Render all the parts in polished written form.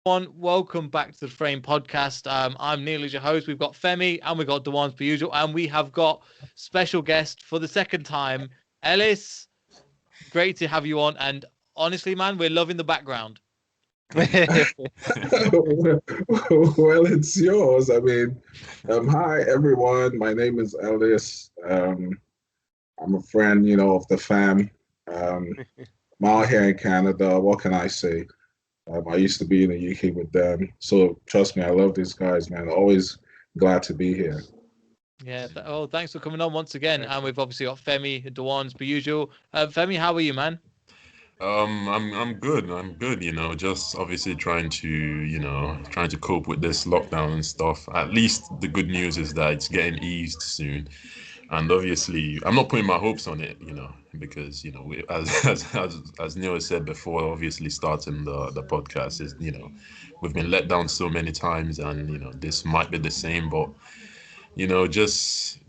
Welcome back to the Frame Podcast. I'm Neil as your host. We've got Femi and we've got Dewan's per usual, and we have got special guest for the second time, Ellis. Great to have you on, and honestly, man, we're loving the background. Well, it's yours. Hi everyone. My name is Ellis. I'm a friend, of the fam. I'm out here in Canada. What can I say? I used to be in the UK with them, so trust me, I love these guys, man. Always glad to be here. Yeah. Thanks for coming on once again. And we've obviously got Femi, Dewan's per usual. Femi, how are you, man? I'm good. I'm good. Just obviously trying to cope with this lockdown and stuff. At least the good news is that it's getting eased soon, and obviously I'm not putting my hopes on it, because as Neil said before, obviously starting the podcast is, we've been let down so many times, and this might be the same, but just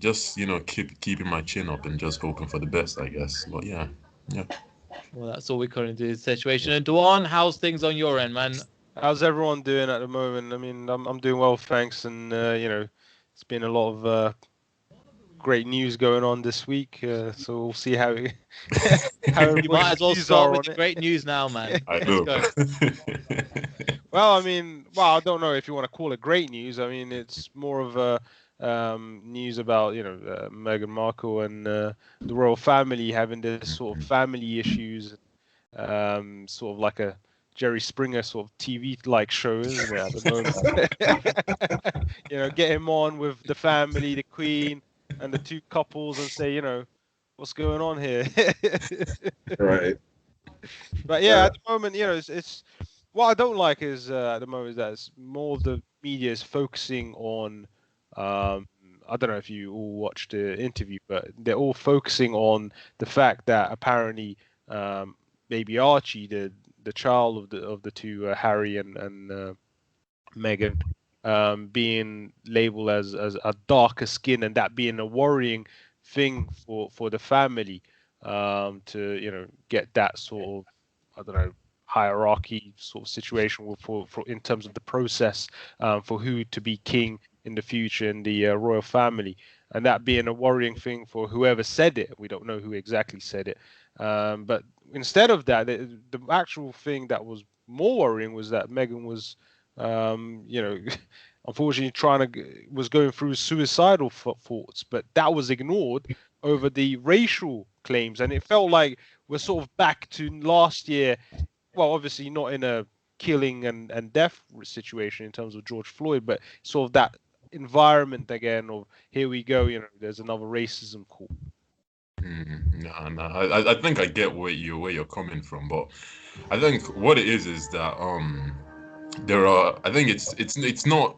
keeping my chin up and just hoping for the best, I guess. But yeah. Well, that's all we currently do in this situation. And Dewan, how's things on your end, man? How's everyone doing at the moment? I mean, I'm doing well, thanks. And it's been a lot of great news going on this week. So we'll see how you might as well start with the great news now, man. I know. Well, I don't know if you want to call it great news. I mean, it's more of a news about Meghan Markle and the royal family having this sort of family issues, sort of like a Jerry Springer sort of TV-like show, isn't it, at the moment? Get him on with the family, the Queen, and the two couples, and say, what's going on here? Right. But yeah, at the moment, it's what I don't like is at the moment is that it's more of the media is focusing on. I don't know if you all watched the interview, but they're all focusing on the fact that apparently baby Archie, the child of the two, Harry and Meghan, being labeled as a darker skin, and that being a worrying thing for the family, to get that sort of, I don't know, hierarchy sort of situation for in terms of the process for who to be king in the future in the royal family, and that being a worrying thing for whoever said it. We don't know who exactly said it, but instead of that, the actual thing that was more worrying was that Meghan was, unfortunately was going through suicidal thoughts, but that was ignored over the racial claims, and it felt like we're sort of back to last year. Well, obviously not in a killing and death situation in terms of George Floyd, but sort of that environment again of here we go, there's another racism call. No, I think I get where you're coming from, but I think what it is that there are, I think it's not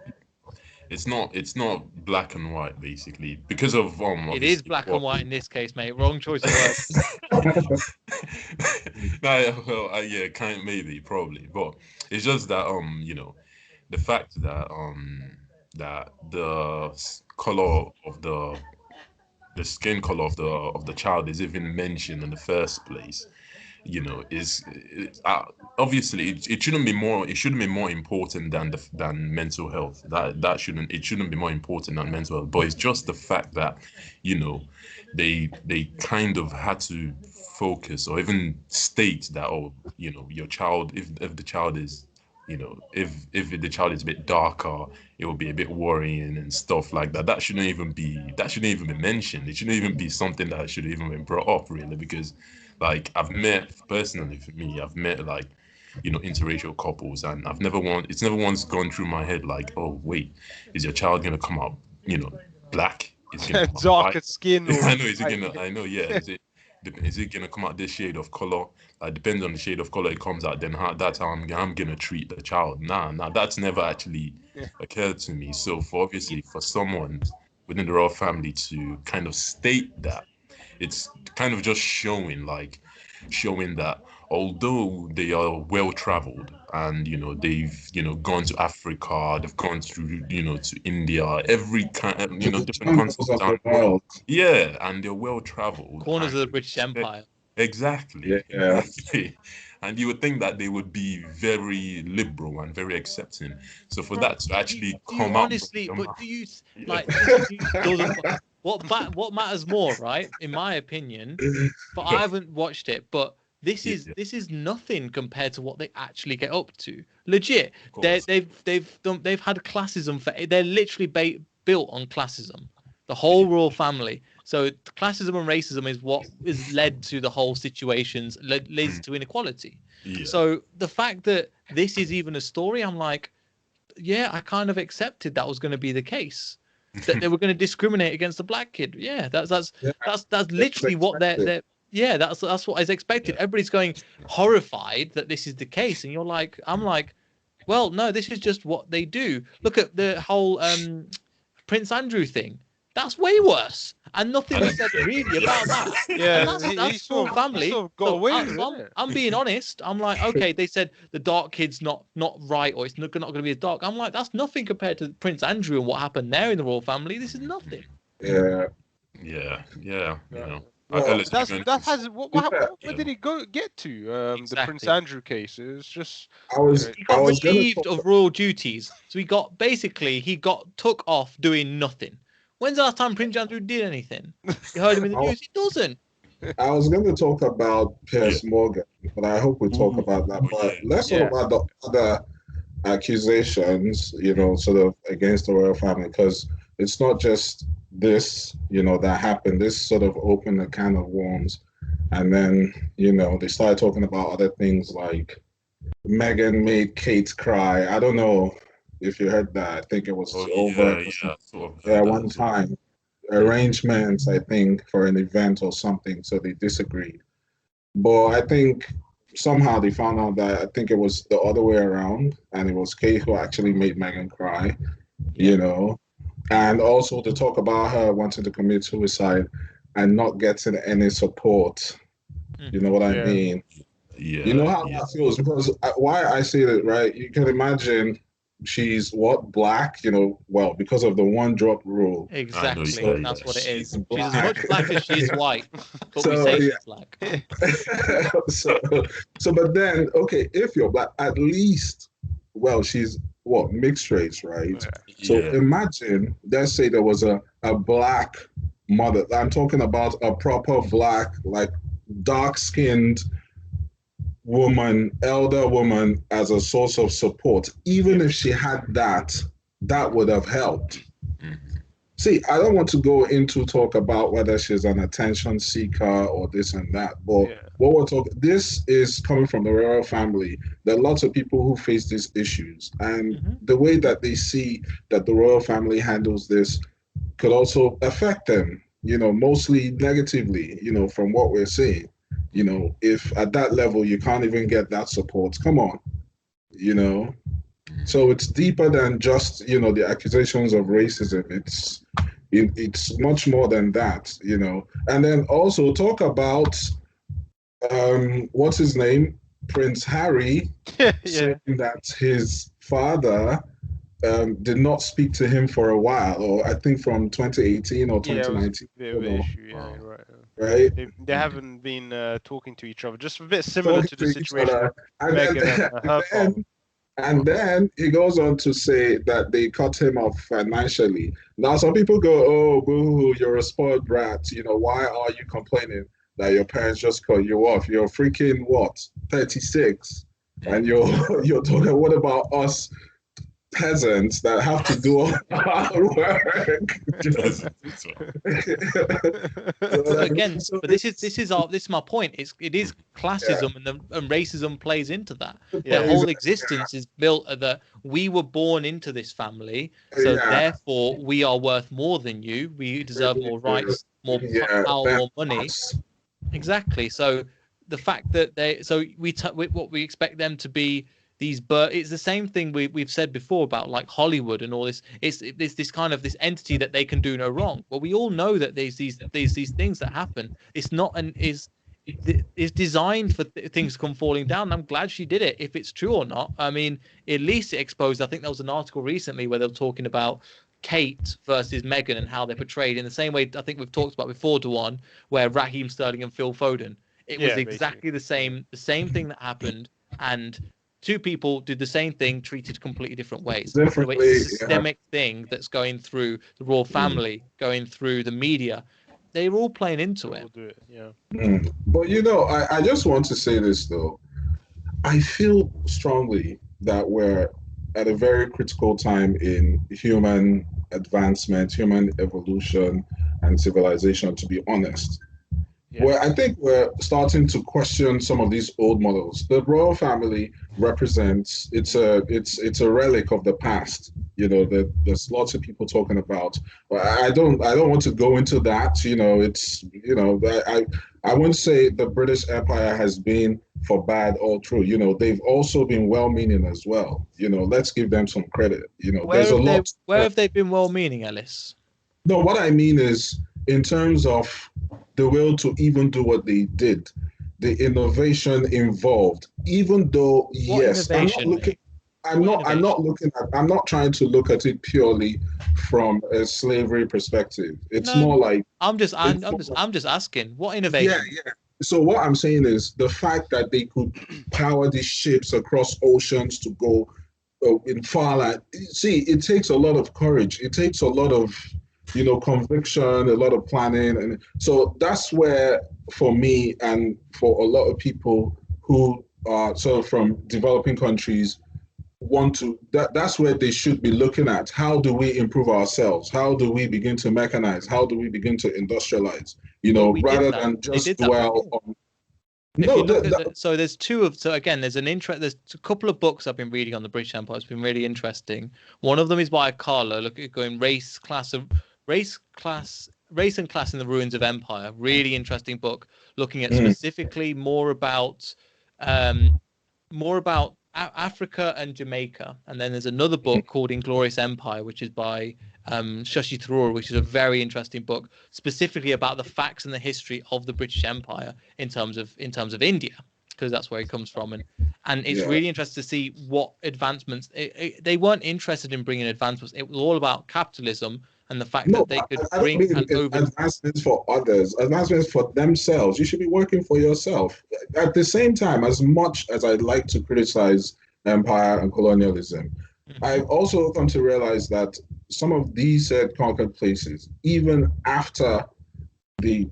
black and white, basically, because of it is black and white in this case, mate. Wrong choice of words. Yeah, maybe, probably, but it's just that the fact that that the color of the skin color of the child is even mentioned in the first place, is obviously it shouldn't be more important than mental health. It shouldn't be more important than mental health. But it's just the fact that they kind of had to focus or even state that, your child, if the child is, if the child is a bit darker, it will be a bit worrying and stuff like that. That shouldn't even be mentioned. It shouldn't even be something that should even be brought up, really, because like I've met like, interracial couples, and it's never once gone through my head like, oh wait, is your child gonna come out, black? Is it gonna come out darker skin? I know, yeah. Is it gonna come out this shade of color? Depends on the shade of color it comes out. Then that's how I'm gonna treat the child. Nah, that's never actually occurred to me. So for someone within the royal family to kind of state that, it's kind of just showing that although they are well traveled and they've gone to Africa, they've gone to India, every kind, different countries of the world. Yeah, and they're well traveled. Corners of the British Empire. Exactly. Yeah. Exactly. and you would think that they would be very liberal and very accepting. So for that to actually Do you come out, honestly, from but your mouth, do you yeah. like this doesn't what matters more, right? In my opinion, but I haven't watched it, but this is nothing compared to what they actually get up to. Legit, Of course. they've had classism for they're literally built on classism, the whole royal family. So classism and racism is what is led to the whole situations, leads to inequality. Yeah. So the fact that this is even a story, I'm like, yeah, I kind of accepted that was going to be the case, that they were going to discriminate against a black kid. Yeah, that's literally what they're yeah, that's what is expected. Yeah. Everybody's going horrified that this is the case, and you're like, I'm like, well, no, this is just what they do. Look at the whole Prince Andrew thing. That's way worse, and nothing was said really about that. Yeah, And that's full family. He sort of got away with it, I'm, innit? I'm being honest. I'm like, okay, they said the dark kid's not right, or it's not going to be as dark. I'm like, that's nothing compared to Prince Andrew and what happened there in the royal family. This is nothing. Yeah. Yeah. You know. Well, Ellis, That's you that has where Yeah. did he get to? The Prince Exactly. Andrew case. It's just I was He I got was gonna relieved talk, of royal duties, so he got took off doing nothing. When's the last time Prince Andrew did anything? You heard him in the news. He doesn't. I was going to talk about Piers Morgan, but I hope we talk Ooh. about that. Oh, But yeah. let's Yeah. talk about the other accusations, sort of against the royal family, because it's not just this, that happened. This sort of opened a can of worms. And then, they started talking about other things like Meghan made Kate cry. I don't know if you heard that. I think it was over Sort of at heard one that as well. time. Arrangements, I think, for an event or something. So they disagreed. But I think somehow they found out that I think it was the other way around, and it was Kate who actually made Meghan cry, and also to talk about her wanting to commit suicide and not getting any support. You know what I Yeah. mean? Yeah. You know how yeah. that feels, because why I say that, right? You can imagine she's black, well, because of the one drop rule. Exactly. So, That's what it is. she's She's as black. much black as she is white, but we So, say yeah. she's black. But then, okay, if you're black, at least, well, she's mixed race, right? So Yeah. imagine, let's say there was a black mother. I'm talking about a proper black, like dark-skinned woman, elder woman, as a source of support. Even if she had that would have helped. Mhm. See, I don't want to go into talk about whether she's an attention seeker or this and that, but what we're talking, this is coming from the royal family. There are lots of people who face these issues, and the way that they see that the royal family handles this could also affect them, mostly negatively, from what we're seeing. If at that level you can't even get that support, come on, So it's deeper than just, the accusations of racism. It's much more than that, And then also talk about what's his name? Prince Harry, saying that his father did not speak to him for a while, or I think from 2018 or 2019. Yeah, it was a bit of an issue. Yeah, you're right. Right? They haven't been talking to each other. Just a bit similar to the Talking situation other. with Meghan and her father. And then he goes on to say that they cut him off financially. Now, some people go, "Oh, boo, you're a spoiled brat. Why are you complaining that your parents just cut you off? You're freaking 36, and you're talking. What about us peasants that have to do all the hard work?" So again, but this is my point. It is classism, and racism plays into that. Their whole existence is built that we were born into this family, so therefore we are worth more than you. We deserve more rights, more power, more money. Exactly. So the fact that what we expect them to be. It's the same thing we've said before about like Hollywood and all this. It's this kind of this entity that they can do no wrong. But we all know that there's these things that happen. It's not is designed for things to come falling down. I'm glad she did it. If it's true or not, I mean, at least it exposed. I think there was an article recently where they were talking about Kate versus Meghan and how they're portrayed in the same way. I think we've talked about before, Dewan, where Raheem Sterling and Phil Foden. It was Yeah, exactly the same thing that happened, and two people did the same thing, treated completely different ways. So it's Differently, a yeah. systemic thing that's going through the royal family, going through the media. They're all playing into it. We'll do it. Yeah. But I just want to say this though. I feel strongly that we're at a very critical time in human advancement, human evolution, and civilization, to be honest. Yeah. Where I think we're starting to question some of these old models. The royal family represents it's a relic of the past. There's lots of people talking about. But I don't want to go into that. I wouldn't say the British Empire has been for bad all through. They've also been well-meaning as well. Let's give them some credit. There's a lot. Where have they been well-meaning, Ellis? No, what I mean is in terms of the will to even do what they did, the innovation involved, even though, yes, I'm not trying to look at it purely from a slavery perspective. It's more like I'm just asking, what innovation? Yeah. So what I'm saying is the fact that they could power these ships across oceans to go in far land. See, it takes a lot of courage. It takes a lot of conviction, a lot of planning. And so that's where, for me and for a lot of people who are sort of from developing countries, that's where they should be looking at. How do we improve ourselves? How do we begin to mechanize? How do we begin to industrialize? Rather than just dwell on. So there's there's a couple of books I've been reading on the British Empire. It's been really interesting. One of them is by Carlo, going race and class in the ruins of empire. Really interesting book, looking at specifically more about Africa and Jamaica. And then there's another book called Inglorious Empire, which is by Shashi Tharoor, which is a very interesting book, specifically about the facts and the history of the British Empire in terms of India, because that's where it comes from. And it's really interesting to see what advancements they weren't interested in bringing advancements. It was all about capitalism and the fact that they could bring advancements for others, advancements for themselves. You should be working for yourself. At the same time, as much as I'd like to criticize empire and colonialism, I've also come to realize that some of these conquered places, even after the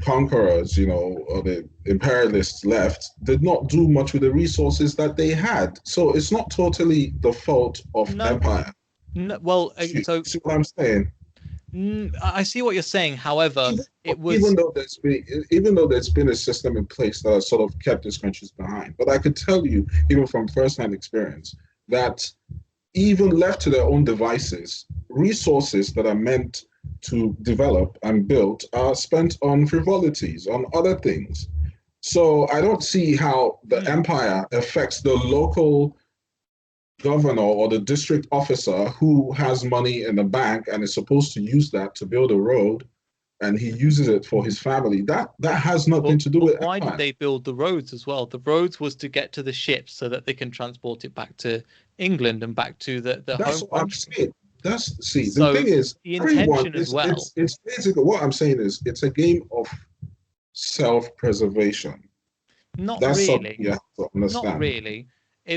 conquerors, or the imperialists left, did not do much with the resources that they had. So it's not totally the fault of empire. No, well, so see what I'm saying? I see what you're saying. However, even though there's been a system in place that has sort of kept these countries behind. But I could tell you, even from first-hand experience, that even left to their own devices, resources that are meant to develop and build are spent on frivolities, on other things. So I don't see how the empire affects the local governor or the district officer who has money in the bank and is supposed to use that to build a road, and he uses it for his family. That has nothing to do with why empire. did they build the roads as well? The roads was to get to the ships so that they can transport it back to England and back to the That's home what country. I'm saying. The thing is, the intention as well. It's basically what I'm saying is it's a game of self-preservation. That's really. You have to understand. Not really.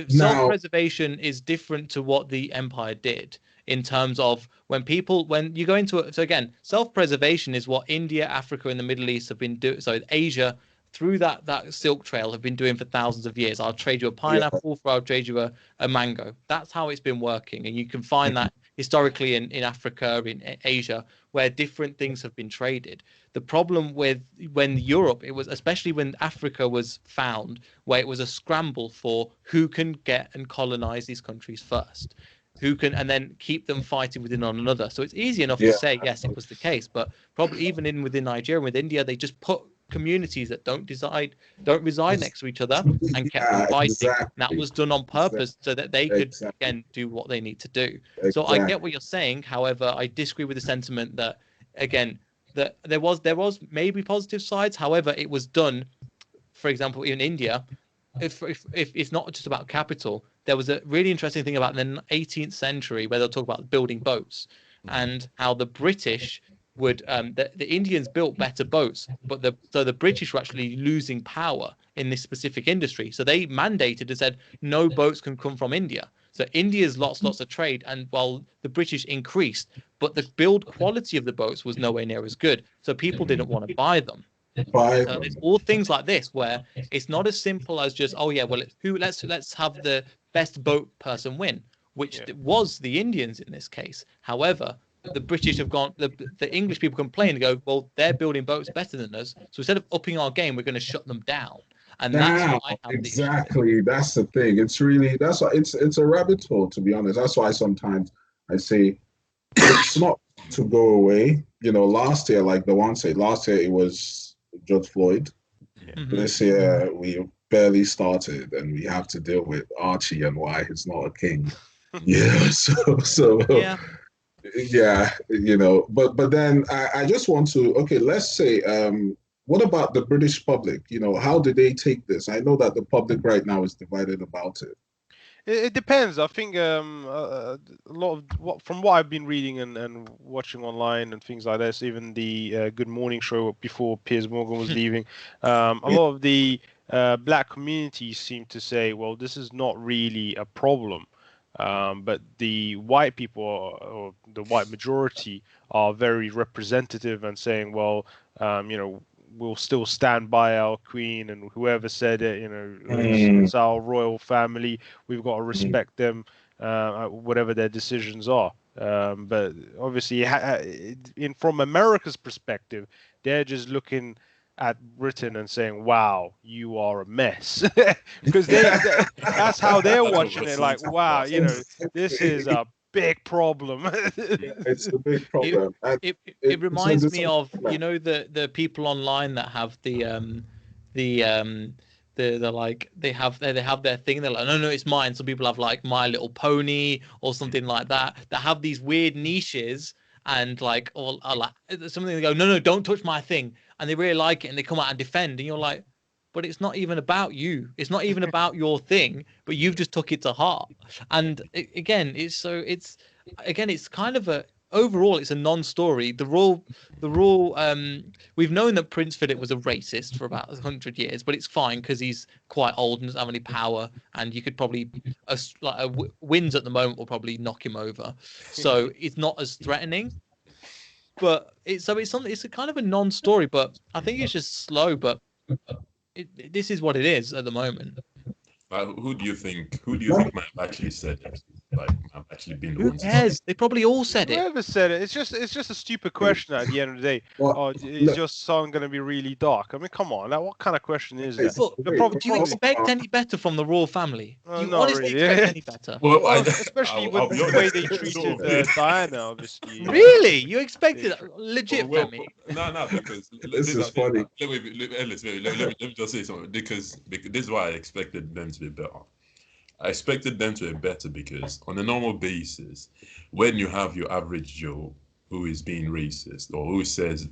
Self-preservation is different to what the empire did in terms of when you go into it. So again, self-preservation is what India, Africa, and the Middle East have been doing. So Asia, through that Silk Trail, have been doing for thousands of years. I'll trade you a pineapple I'll trade you a mango. That's how it's been working. And you can find that historically in Africa, in Asia, where different things have been traded. The problem with when Europe, it was especially when Africa was found, where it was a scramble for who can get and colonize these countries first, and then keep them fighting within one another. So it's easy enough to say, yes, it was the case, but probably even within Nigeria and with India, they just put communities that don't reside next to each other and kept them fighting. Exactly. That was done on purpose so that they could again do what they need to do. So I get what you're saying. However, I disagree with the sentiment that again that there was maybe positive sides. However, it was done, for example, in India. If it's not just about capital, there was a really interesting thing about the 18th century where they'll talk about building boats and how the British would the Indians built better boats, but the British were actually losing power in this specific industry. So they mandated and said no boats can come from India. So India's lots of trade, and while the British increased, but the build quality of the boats was nowhere near as good. So people didn't want to buy them. So it's all things like this where it's not as simple as just, oh yeah, well, let's have the best boat person win, which was the Indians in this case. However, the British have gone, the English people complain and go, well, they're building boats better than us. So instead of upping our game, we're going to shut them down. And that's why I have exactly. That's the thing. It's really, that's why it's a rabbit hole, to be honest. That's why sometimes I say it's not to go away. You know, last year, like the one said, last year it was George Floyd. This year we barely started, and we have to deal with Archie and why he's not a king. Yeah. So yeah, you know. But then I just want to, okay, let's say what about the British public? You know, how do they take this? I know that the public right now is divided about it. It depends. I think a lot of from what I've been reading and watching online and things like this, even the Good Morning show before Piers Morgan was leaving, a lot of the black communities seem to say, well, this is not really a problem. But the white people or the white majority are very representative and saying, well, you know, we'll still stand by our queen and whoever said it, you know, it's our royal family. We've got to respect them, whatever their decisions are. But obviously, from America's perspective, they're just looking at Britain and saying, wow, you are a mess. Because that's how they're watching it. Like, wow, you know, this is a big problem. It's a big problem. It reminds me of, you know, the people online that have the like they have their thing. They're like, no, it's mine. Some people have like My Little Pony or something like that. That have these weird niches and like, or like something. They go, no, don't touch my thing, and they really like it and they come out and defend, and you're like, but it's not even about you. It's not even about your thing, but you've just took it to heart. And again, it's kind of overall, it's a non-story. The rule, we've known that Prince Philip was a racist for about 100 years, but it's fine because he's quite old and doesn't have any power, and you could probably, wins at the moment will probably knock him over. So it's not as threatening. But it's a kind of a non-story, but I think it's just slow, but this is what it is at the moment. Who do you think might have actually said it? Like, might have actually been the Who ones? cares? They probably all said it. Whoever said it, it's just a stupid question at the end of the day. Well, is your song going to be really dark? I mean, come on, like, what kind of question is that? Do you expect any better from the royal family? Do you not honestly really. expect any better? Well, especially with the way they treated Diana, obviously. Really? You expected legit from me? No, because this is funny. Let me just say something because this is why I expected them to be better. I expected them to be better because on a normal basis, when you have your average Joe who is being racist or who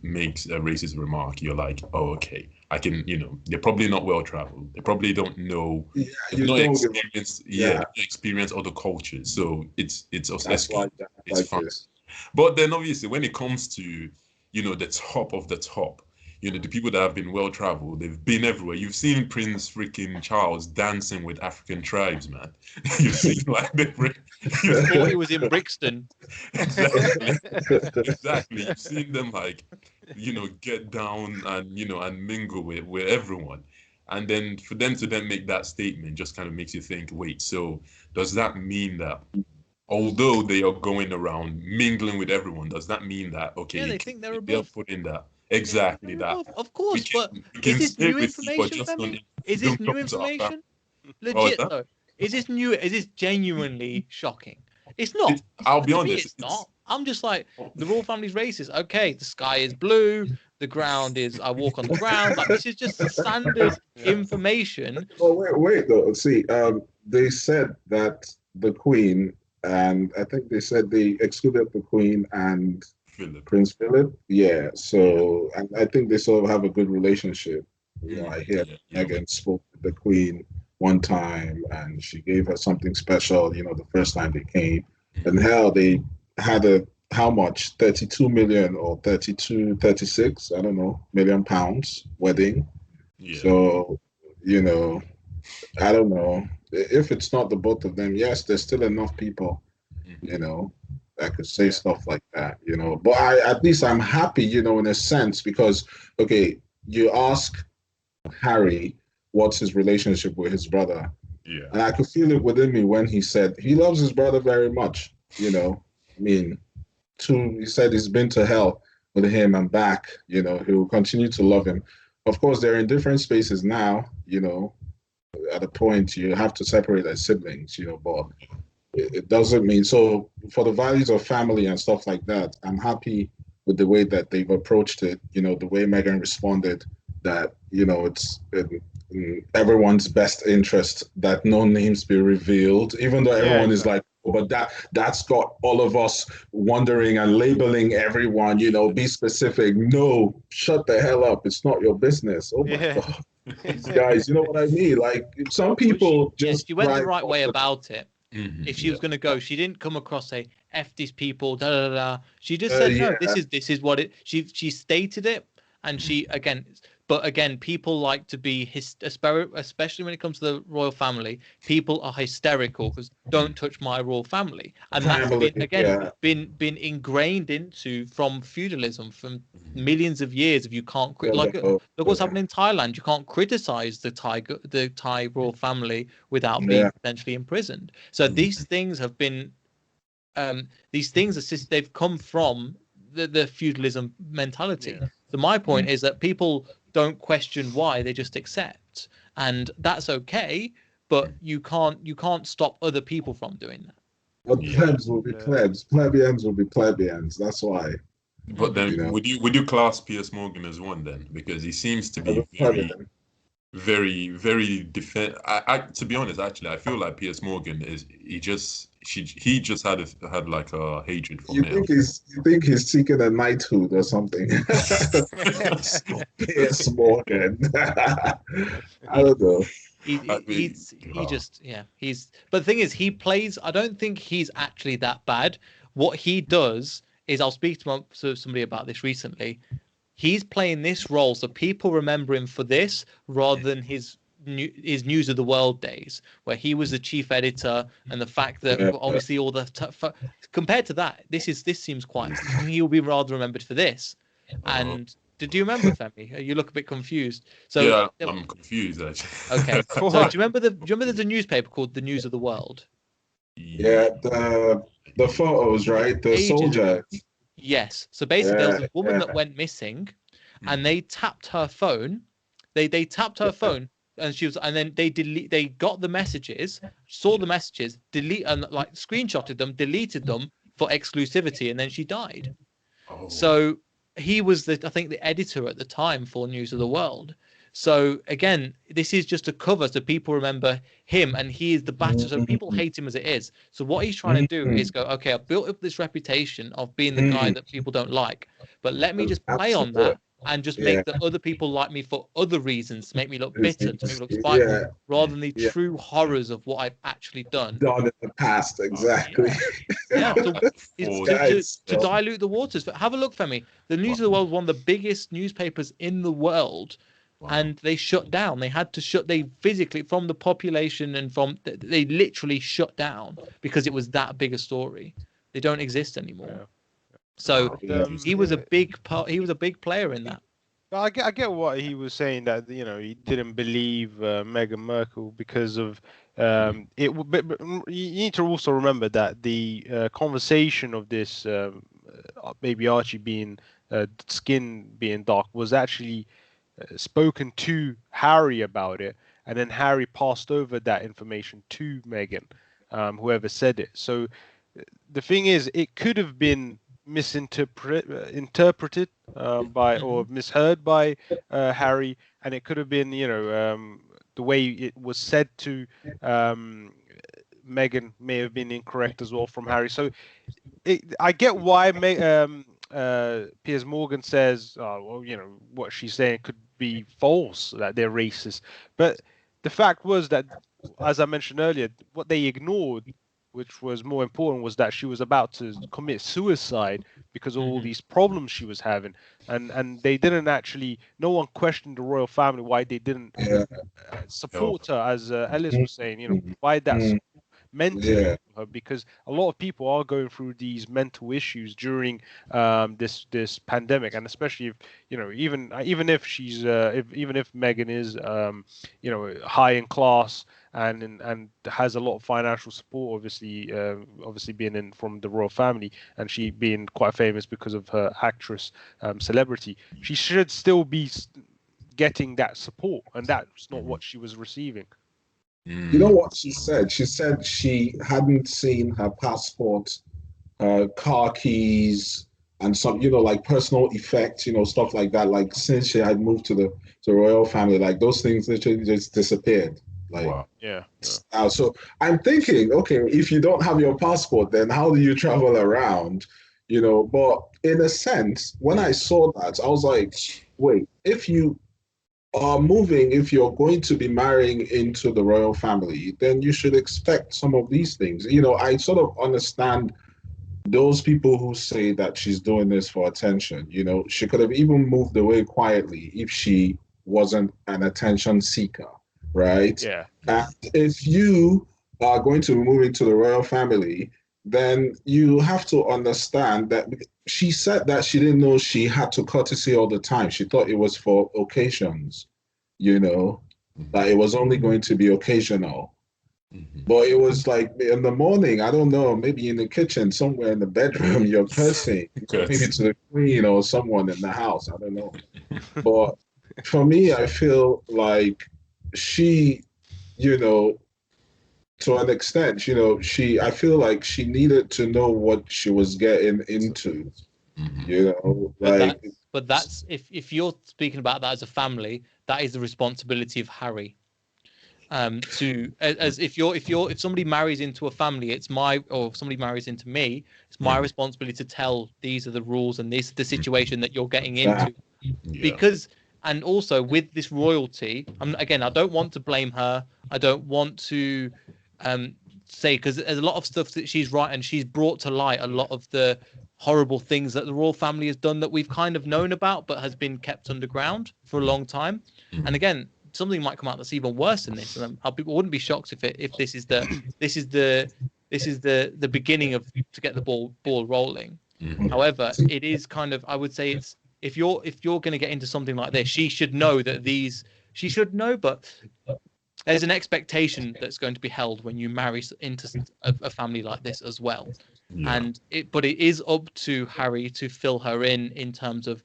makes a racist remark, you're like, oh, okay, I can, you know, they're probably not well traveled. They probably don't know, experience other cultures. So it's fun. But then obviously when it comes to, you know, the top of the top, you know, the people that have been well traveled, they've been everywhere. You've seen Prince freaking Charles dancing with African tribes, man. You've seen like he was in Brixton. Exactly. You've seen them like, you know, get down and, you know, and mingle with everyone. And then for them to then make that statement just kind of makes you think, wait, so does that mean that although they are going around mingling with everyone, does that mean that, okay, they think they're above? Put in that. Exactly that. Of course, but is this new information? Is this new information? Legit though. Is this new? Is this genuinely shocking? It's not. I'll be honest. It's not. I'm just like, the royal family's racist. Okay, the sky is blue. The ground is. I walk on the ground. Like, this is just standard information. Oh wait though. See, they said that the Queen, and I think they said they excluded the Queen and Prince Philip. Yeah. So, and I think they sort of have a good relationship. You know, I hear Meghan spoke to the Queen one time, and she gave her something special. You know, the first time they came, and hell, they had a how much? 32 million or 32, 36, I don't know, million pounds wedding. Yeah. So, you know, I don't know. If it's not the both of them, yes, there's still enough people, you know, that could say stuff like that, you know. But at least I'm happy, you know, in a sense, because okay, you ask Harry what's his relationship with his brother. Yeah. And I could feel it within me when he said he loves his brother very much, you know. I mean, he said he's been to hell with him and back, you know, he will continue to love him. Of course, they're in different spaces now, you know. At a point, you have to separate as siblings, you know, but it doesn't mean so for the values of family and stuff like that. I'm happy with the way that they've approached it, you know, the way Megan responded, that, you know, it's in everyone's best interest that no names be revealed, even though everyone is like, oh, but that's got all of us wondering and labeling everyone, you know, be specific. No, shut the hell up. It's not your business. Oh my God. Guys, you know what I mean? Like some people just she went the right way off about it. If she was going to go, she didn't come across say "f these people." Da da da. She just said, "No, this is what it." She stated it, and she again, people like to be especially when it comes to the royal family. People are hysterical because don't touch my royal family, and that's been ingrained into from feudalism, from millions of years. If you can't look what's happening in Thailand, you can't criticize the Thai royal family without being potentially imprisoned. So these things have been they've come from the feudalism mentality. So my point is that people don't question why, they just accept, and that's okay. But you can't stop other people from doing that. But plebs will be plebs, plebeians will be plebeians. That's why. But then, would you class Piers Morgan as one then? Because he seems to be very to be honest, actually, I feel like Piers Morgan he just had like a hatred for males. You think he's seeking a knighthood or something? Piers Morgan. I don't know. But the thing is, he plays. I don't think he's actually that bad. What he does is, I'll speak to somebody about this recently. He's playing this role so people remember him for this rather than his News of the World days, where he was the chief editor, and the fact that obviously all the compared to that, this seems quite. He'll be rather remembered for this. And did you remember, Femi? You look a bit confused. So yeah, I'm confused actually. Okay. So do you remember there's a newspaper called the News of the World? Yeah, the photos, right? The soldier. Yes. So basically, there was a woman that went missing, and they tapped her phone. They tapped her phone, and then they got the messages, saw the messages, like screenshotted them, deleted them for exclusivity, and then she died. So he was I think the editor at the time for News of the World. So again, this is just a cover so people remember him, and he is the batter. So people hate him as it is. So what he's trying to do is go, okay, I've built up this reputation of being the guy that people don't like, but let me just play on that and just make the other people like me for other reasons, to make me look bitter, to make me look spiteful, rather than the true horrors of what I've actually done in the past. Exactly. To dilute the waters. But have a look, Femi. The News of the World is one of the biggest newspapers in the world. Wow. And they shut down. They had to shut. They physically, from the population and they literally shut down because it was that big a story. They don't exist anymore. Yeah. So he was a big part. He was a big player in that. I get what he was saying, that he didn't believe Meghan Markle because of it. But you need to also remember that the conversation of this baby Archie being skin being dark was actually spoken to Harry about it, and then Harry passed over that information to Meghan, whoever said it. So the thing is, it could have been interpreted by or misheard by Harry, and it could have been the way it was said to Meghan may have been incorrect as well from Harry. So I get why Piers Morgan says, what she's saying could be false, that they're racist. But the fact was that, as I mentioned earlier, what they ignored which was more important, was that she was about to commit suicide because of all these problems she was having, and they didn't actually. No one questioned the royal family why they didn't support her, as Ellis was saying. Provide that support mentally for her, because a lot of people are going through these mental issues during this pandemic, and especially if even if she's even if Meghan is high in class and has a lot of financial support, obviously being in from the royal family, and she being quite famous because of her actress celebrity, she should still be getting that support, and that's not what she was receiving. You know what she said? She said she hadn't seen her passport, her car keys, and some, like personal effects, stuff like that. Like since she had moved to the royal family, like those things literally just disappeared. Like, wow. Yeah. So I'm thinking, okay, if you don't have your passport, then how do you travel around? But in a sense, when I saw that, I was like, wait, if you are moving, if you're going to be marrying into the royal family, then you should expect some of these things. I sort of understand those people who say that she's doing this for attention. She could have even moved away quietly if she wasn't an attention seeker, right? Yeah. And if you are going to move into the royal family, then you have to understand that she said that she didn't know she had to courtesy all the time. She thought it was for occasions, that it was only going to be occasional. But it was like in the morning, I don't know, maybe in the kitchen, somewhere in the bedroom, you're cursing, maybe to the queen or someone in the house. I don't know. But for me, I feel like she, to an extent, I feel like she needed to know what she was getting into, But that's if you're speaking about that as a family, that is the responsibility of Harry. If somebody marries into a family, or somebody marries into me, it's my responsibility to tell these are the rules and this is the situation that you're getting into. Because, and also with this royalty, I don't want to blame her. I don't want to say, because there's a lot of stuff that she's right, and she's brought to light a lot of the horrible things that the royal family has done that we've kind of known about but has been kept underground for a long time. And again, something might come out that's even worse than this, and people wouldn't be shocked if this is the beginning of to get the ball rolling. However, it is kind of, I would say, it's if you're going to get into something like this, she should know that but there's an expectation that's going to be held when you marry into a family like this as well. But it is up to Harry to fill her in terms of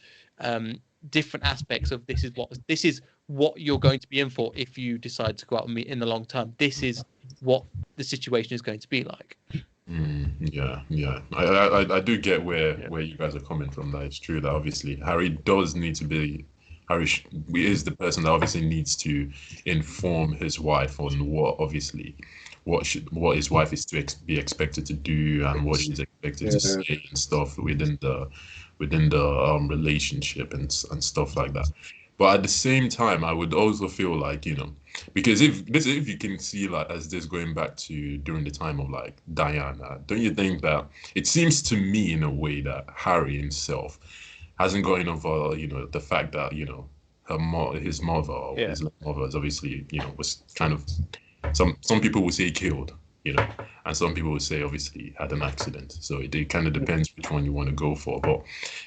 different aspects of this is what you're going to be in for if you decide to go out with me in the long term. This is what the situation is going to be like. I do get where you guys are coming from. That it's true that obviously Harry does need to be. Harry is the person that obviously needs to inform his wife on what his wife is to be expected to do and what she's expected to say and stuff within the relationship and stuff like that. But at the same time, I would also feel like, because if you can see, like, as this going back to during the time of like Diana, don't you think that it seems to me in a way that Harry himself hasn't gotten over, the fact that, his mother is obviously, was kind of, some people would say killed, and some people would say obviously had an accident. So it kind of depends which one you want to go for. But,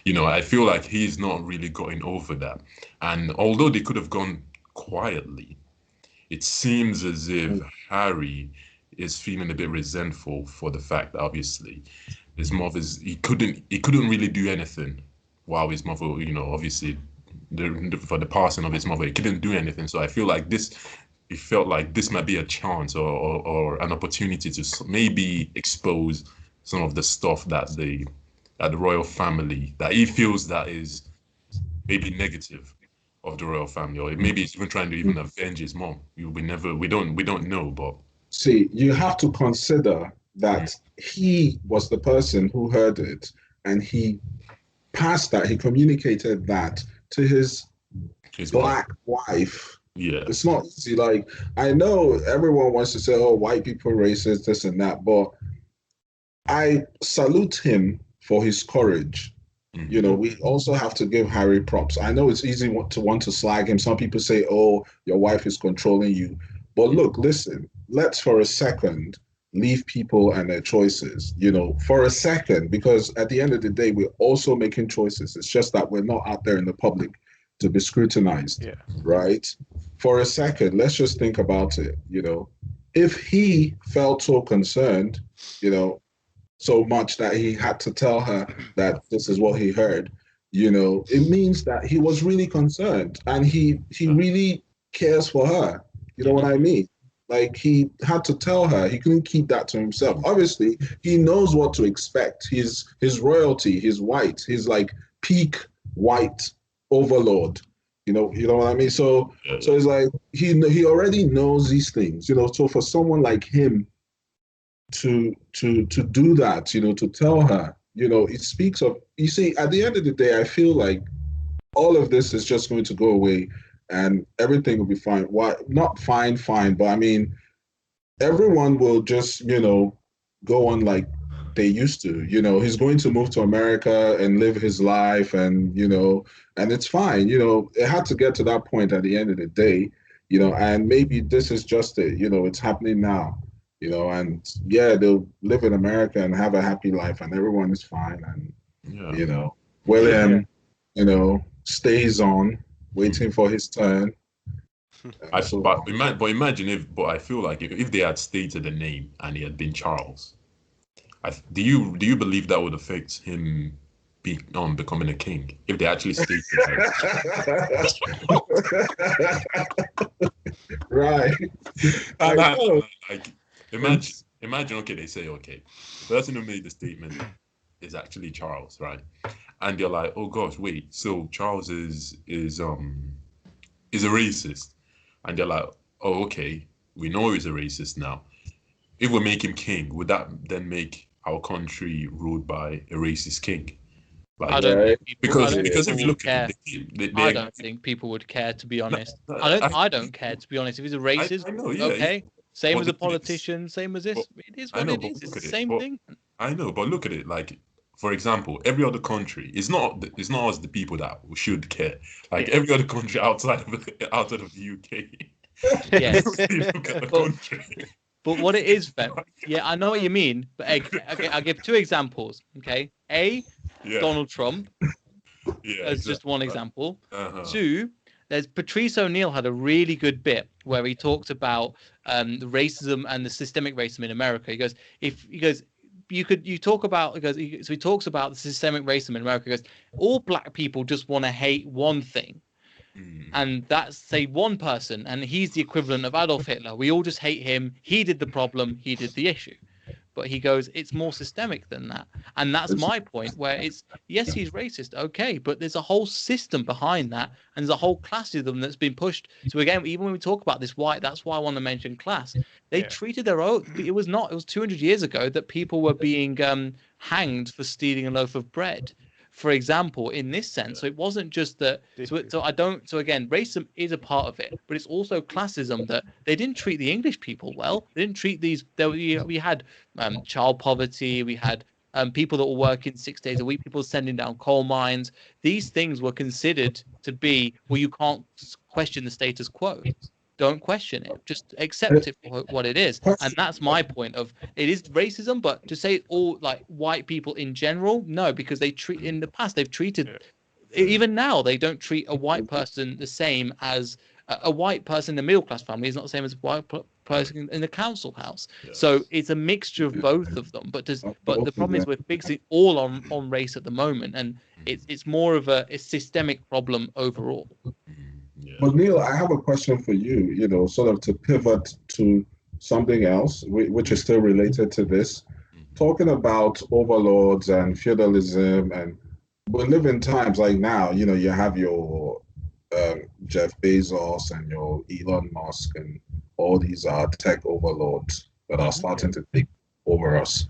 I feel like he's not really gotten over that. And although they could have gone quietly, it seems as if Harry is feeling a bit resentful for the fact that obviously his mother's, he couldn't really do anything while his mother, obviously for the passing of his mother, he couldn't do anything. So I feel like he felt like this might be a chance or an opportunity to maybe expose some of the stuff that the royal family, that he feels that is maybe negative of the royal family, or maybe he's even trying to even avenge his mom. We don't know, but see, you have to consider that he was the person who heard it, and he passed that, he communicated that to his black wife. Yeah, it's not easy. Like, I know everyone wants to say, "Oh, white people racist, this and that," but I salute him for his courage. You know, we also have to give Harry props. I know it's easy to want to slag him. Some people say, oh, your wife is controlling you. But look, listen, let's for a second leave people and their choices, you know, for a second, because at the end of the day, we're also making choices. It's just that we're not out there in the public to be scrutinized, right? For a second, let's just think about it, you know. If he felt so concerned, you know, so much that he had to tell her that this is what he heard, you know, it means that he was really concerned and he really cares for her. You know what I mean? Like he had to tell her. He couldn't keep that to himself. Obviously, he knows what to expect. His royalty, his white, his like peak white overlord. You know what I mean? So it's like he already knows these things, you know. So for someone like him to do that, you know, to tell her, you know, it speaks of, you see, at the end of the day, I feel like all of this is just going to go away and everything will be fine. Why not fine, but I mean, everyone will just, you know, go on like they used to. You know, he's going to move to America and live his life and, you know, and it's fine. You know, it had to get to that point at the end of the day, you know, and maybe this is just it, you know, it's happening now, you know, and yeah, they'll live in America and have a happy life and everyone is fine. And, you know, William, you know, stays on waiting for his turn. But imagine if, but I feel like if they had stated a name and he had been Charles, do you believe that would affect him becoming a king if they actually stated that? Right. Like imagine, okay, they say, okay, the person who made the statement is actually Charles, right? And you're like, oh gosh, wait, so Charles is a racist. And they're like, oh, okay, we know he's a racist now. If we make him king, would that then make our country ruled by a racist king? Like, I don't think people, because if you look at it, I don't think people would care, to be honest. I don't care, to be honest. If he's a racist, okay. Same as a politician, same as this. It is what it is. It's the same thing. I know, but look at it. Like, for example, every other country, it's not us, the people that should care. Like every other country outside of the UK. Yes. Look at the country. But what it is, yeah, I know what you mean. But I'll give two examples. Okay, Donald Trump. As just one example. Two, there's Patrice O'Neill had a really good bit where he talked about the racism and the systemic racism in America. He goes, he talks about the systemic racism in America. He goes, all black people just want to hate one thing. And that's, say, one person, and he's the equivalent of Adolf Hitler. We all just hate him. He did the problem. He did the issue. But he goes, it's more systemic than that. And that's my point, where it's, yes, he's racist, okay, but there's a whole system behind that, and there's a whole classism that's been pushed. So again, even when we talk about this white, that's why I want to mention class. They treated their own, it was 200 years ago that people were being hanged for stealing a loaf of bread, for example, in this sense. So it wasn't just that. So again, racism is a part of it, but it's also classism, that they didn't treat the English people well. They didn't treat these. We had child poverty. We had people that were working 6 days a week. People sending down coal mines. These things were considered to be, well, you can't question the status quo. Don't question it. Just accept it for what it is. And that's my point of, it is racism, but to say all like white people in general, no, because in the past they've treated, even now they don't treat a white person the same as a white person in the middle class family is not the same as a white person in the council house. So it's a mixture of both of them. But the problem is we're fixing all on race at the moment, and it's more of a systemic problem overall. But Neil, I have a question for you, you know, sort of to pivot to something else, which is still related to this. Talking about overlords and feudalism, and we live in times like now, you know, you have your Jeff Bezos and your Elon Musk and all these tech overlords that are starting to take over us.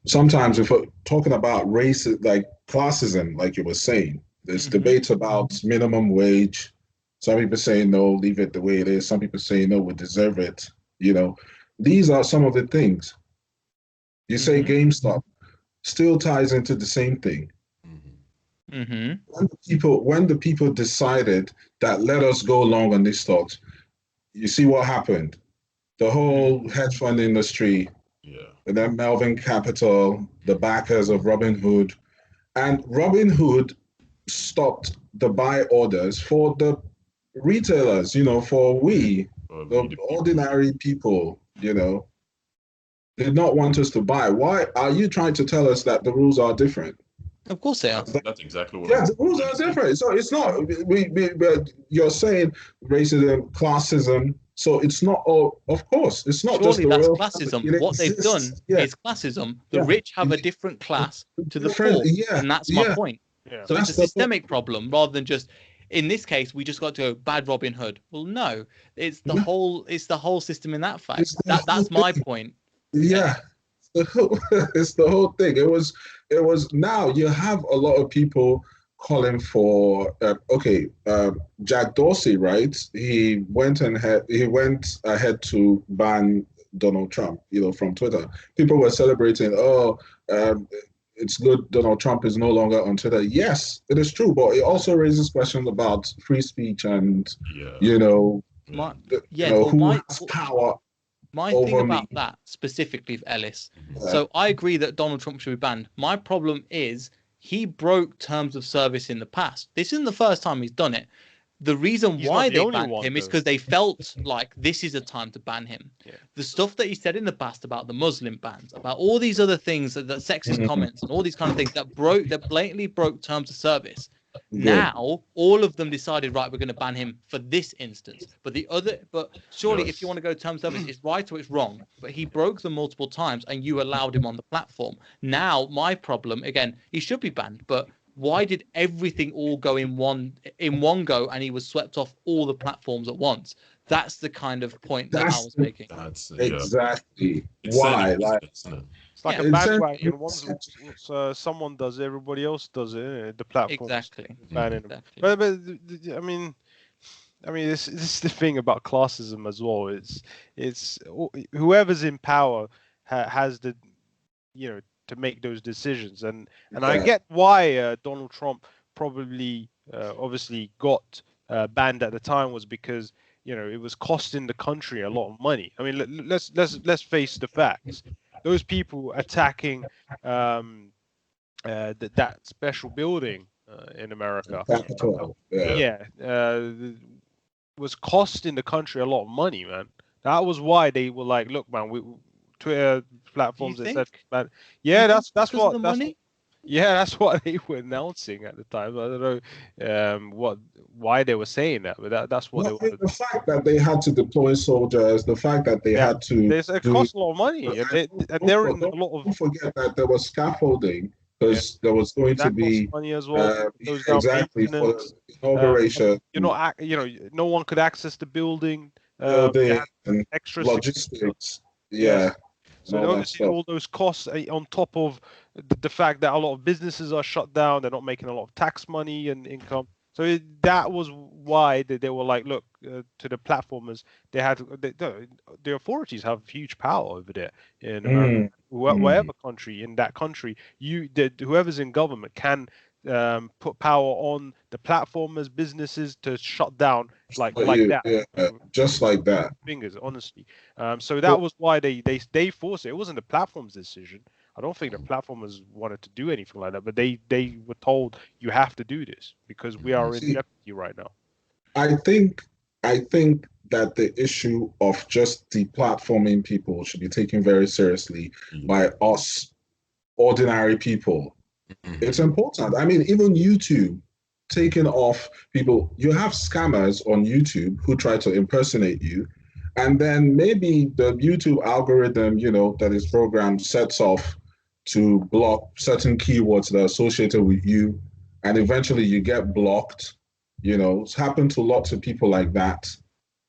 Sometimes if we're talking about race, like classism, like you were saying, there's debates about minimum wage. Some people say no, leave it the way it is. Some people say no, we deserve it. You know, these are some of the things. You say GameStop, still ties into the same thing. When the people decided that let us go long on these stocks, you see what happened. The whole hedge fund industry, and then Melvin Capital, the backers of Robinhood, and Robinhood stopped the buy orders for the retailers, for the ordinary people, did not want us to buy. Why are you trying to tell us that the rules are different? Of course they are. That's exactly what. Yeah, the rules are different. So it's not. You're saying racism, classism. So it's not. Of course, it's not. Surely just that's the classism. What they've done is classism. The rich have a different class to the poor, and that's my point. Yeah. So it's a systemic problem rather than just. In this case, we just got to go bad Robin Hood. Well, no, it's the whole. It's the whole system in that fact. That's my point. Yeah, it's the whole thing. It was. Now you have a lot of people calling for. Jack Dorsey, right? He went ahead to ban Donald Trump. From Twitter, people were celebrating. It's good Donald Trump is no longer on Twitter. Yes, it is true, but it also raises questions about free speech and who has power. My thing about that specifically, Ellis. So I agree that Donald Trump should be banned. My problem is he broke terms of service in the past. This isn't the first time he's done it. The reason why they banned him is because they felt like this is a time to ban him. Yeah. The stuff that he said in the past about the Muslim bans, about all these other things, that sexist comments and all these kind of things that blatantly broke terms of service. Now all of them decided, right, we're going to ban him for this instance. But surely if you want to go terms of service, it's right or it's wrong. But he broke them multiple times and you allowed him on the platform. Now my problem, again, he should be banned, but why did everything all go in one go and he was swept off all the platforms at once? That's the kind of point that I was making. Exactly. Why? It's like a bandwagon. Once someone does it, everybody else does it. The platform. Exactly. Banning them. But I mean, this is the thing about classism as well. It's whoever's in power has the, to make those decisions, and I get why Donald Trump probably obviously got banned at the time was because it was costing the country a lot of money. I mean, let's face the facts. Those people attacking that special building in America, was costing the country a lot of money, man. That was why they were like, look, man, Twitter platforms that said, man, that's what money. Yeah, that's what they were announcing at the time. I don't know why they were saying that, but that's what they were. The fact that they had to deploy soldiers, the fact that they had to. It cost a lot of money, and they're in a lot of. Don't forget that there was scaffolding because there was going to be money as well. Exactly for the inauguration. No one could access the building. And extra logistics. Yeah. So obviously all those costs on top of the fact that a lot of businesses are shut down, they're not making a lot of tax money and income. So that was why they were like, look, to the platformers, they had the authorities have huge power over there in America, whatever country in that country, whoever's in government can put power on the platformers, businesses to shut down like that. Yeah, just like that. Fingers, honestly. So that was why they forced it. It wasn't the platform's decision. I don't think the platformers wanted to do anything like that, but they were told you have to do this because we are in jeopardy right now. I think that the issue of just deplatforming people should be taken very seriously by us ordinary people. It's important. I mean, even YouTube taking off people. You have scammers on YouTube who try to impersonate you, and then maybe the YouTube algorithm, that is programmed sets off to block certain keywords that are associated with you, and eventually you get blocked. It's happened to lots of people like that.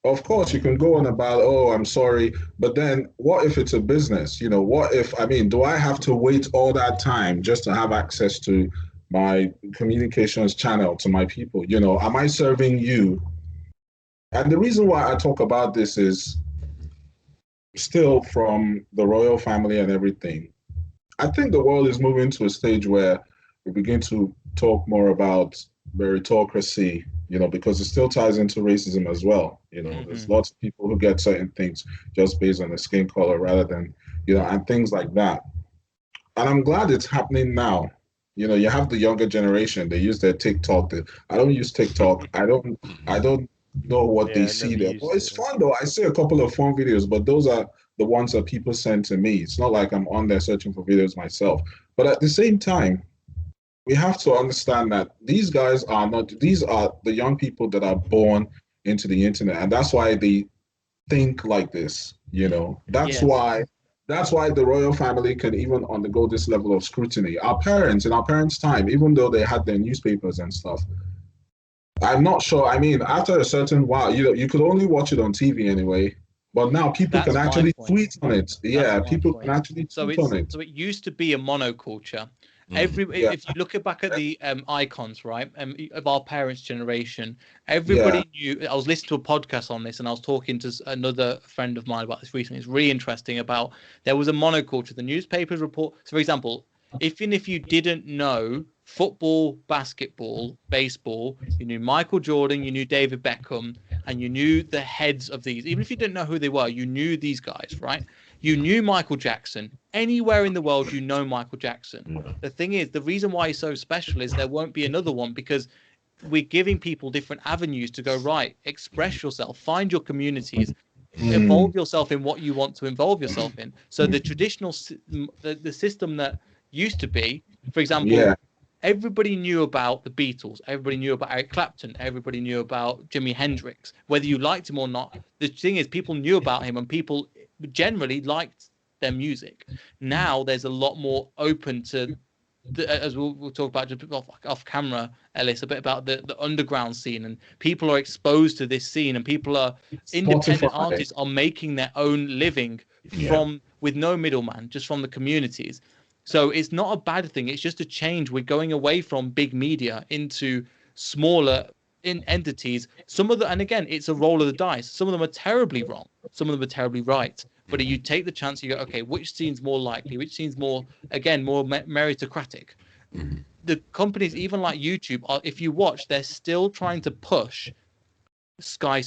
Of course, you can go on about, oh, I'm sorry, but then what if it's a business? What if, do I have to wait all that time just to have access to my communications channel to my people? Am I serving you? And the reason why I talk about this is still from the royal family and everything. I think the world is moving to a stage where we begin to talk more about meritocracy, because it still ties into racism as well. There's lots of people who get certain things just based on their skin color rather than, and things like that. And I'm glad it's happening now. You have the younger generation, they use their TikTok. I don't use TikTok. I don't know what they see there. Well, it's fun though. I see a couple of fun videos, but those are the ones that people send to me. It's not like I'm on there searching for videos myself. But at the same time, we have to understand that these are the young people that are born into the internet. And that's why they think like this, That's why the royal family can even undergo this level of scrutiny. In our parents' time, even though they had their newspapers and stuff, I'm not sure. I mean, after a certain while, you could only watch it on TV anyway. But now people can actually tweet on it. Yeah, people can actually tweet on it. So it used to be a monoculture. If you look back at the icons, right, of our parents' generation, everybody knew. I was listening to a podcast on this, and I was talking to another friend of mine about this recently. It's really interesting. About there was a monoculture. The newspapers report. So, for example, even if you didn't know football, basketball, baseball, you knew Michael Jordan, you knew David Beckham, and you knew the heads of these. Even if you didn't know who they were, you knew these guys, right? You knew Michael Jackson. Anywhere in the world, you know Michael Jackson. The thing is, the reason why he's so special is there won't be another one, because we're giving people different avenues to go, right, express yourself, find your communities, involve yourself in what you want to involve yourself in. So the traditional, the system that used to be, for example, everybody knew about the Beatles, everybody knew about Eric Clapton, everybody knew about Jimi Hendrix, whether you liked him or not. The thing is, people knew about him and people generally liked their music. Now there's a lot more open to, as we'll talk about just off camera, Ellis, a bit about the underground scene, and people are exposed to this scene, and people are independent artists are making their own living with no middleman, just from the communities. So it's not a bad thing. It's just a change. We're going away from big media into smaller entities. And again, it's a roll of the dice. Some of them are terribly wrong. Some of them are terribly right. But you take the chance, you go, okay, which scene's more likely? Which scene's more meritocratic? The companies, even like YouTube, if you watch, they're still trying to push Sky,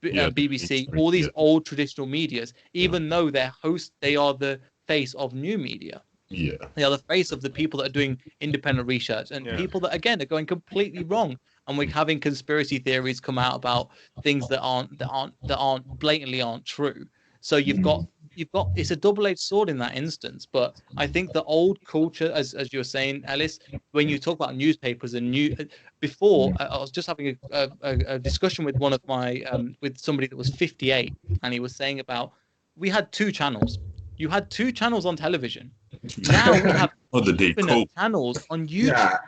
BBC, all these old traditional medias, even though they are the face of new media. They are the face of the people that are doing independent research, and people that, again, are going completely wrong. And we're having conspiracy theories come out about things that aren't blatantly aren't true. So you've got it's a double-edged sword in that instance. But I think the old culture, as you were saying, Ellis, when you talk about newspapers and before, I was just having a discussion with one of my with somebody that was 58, and he was saying about, we had 2 channels. You had 2 channels on television. Now we have infinite channels on YouTube.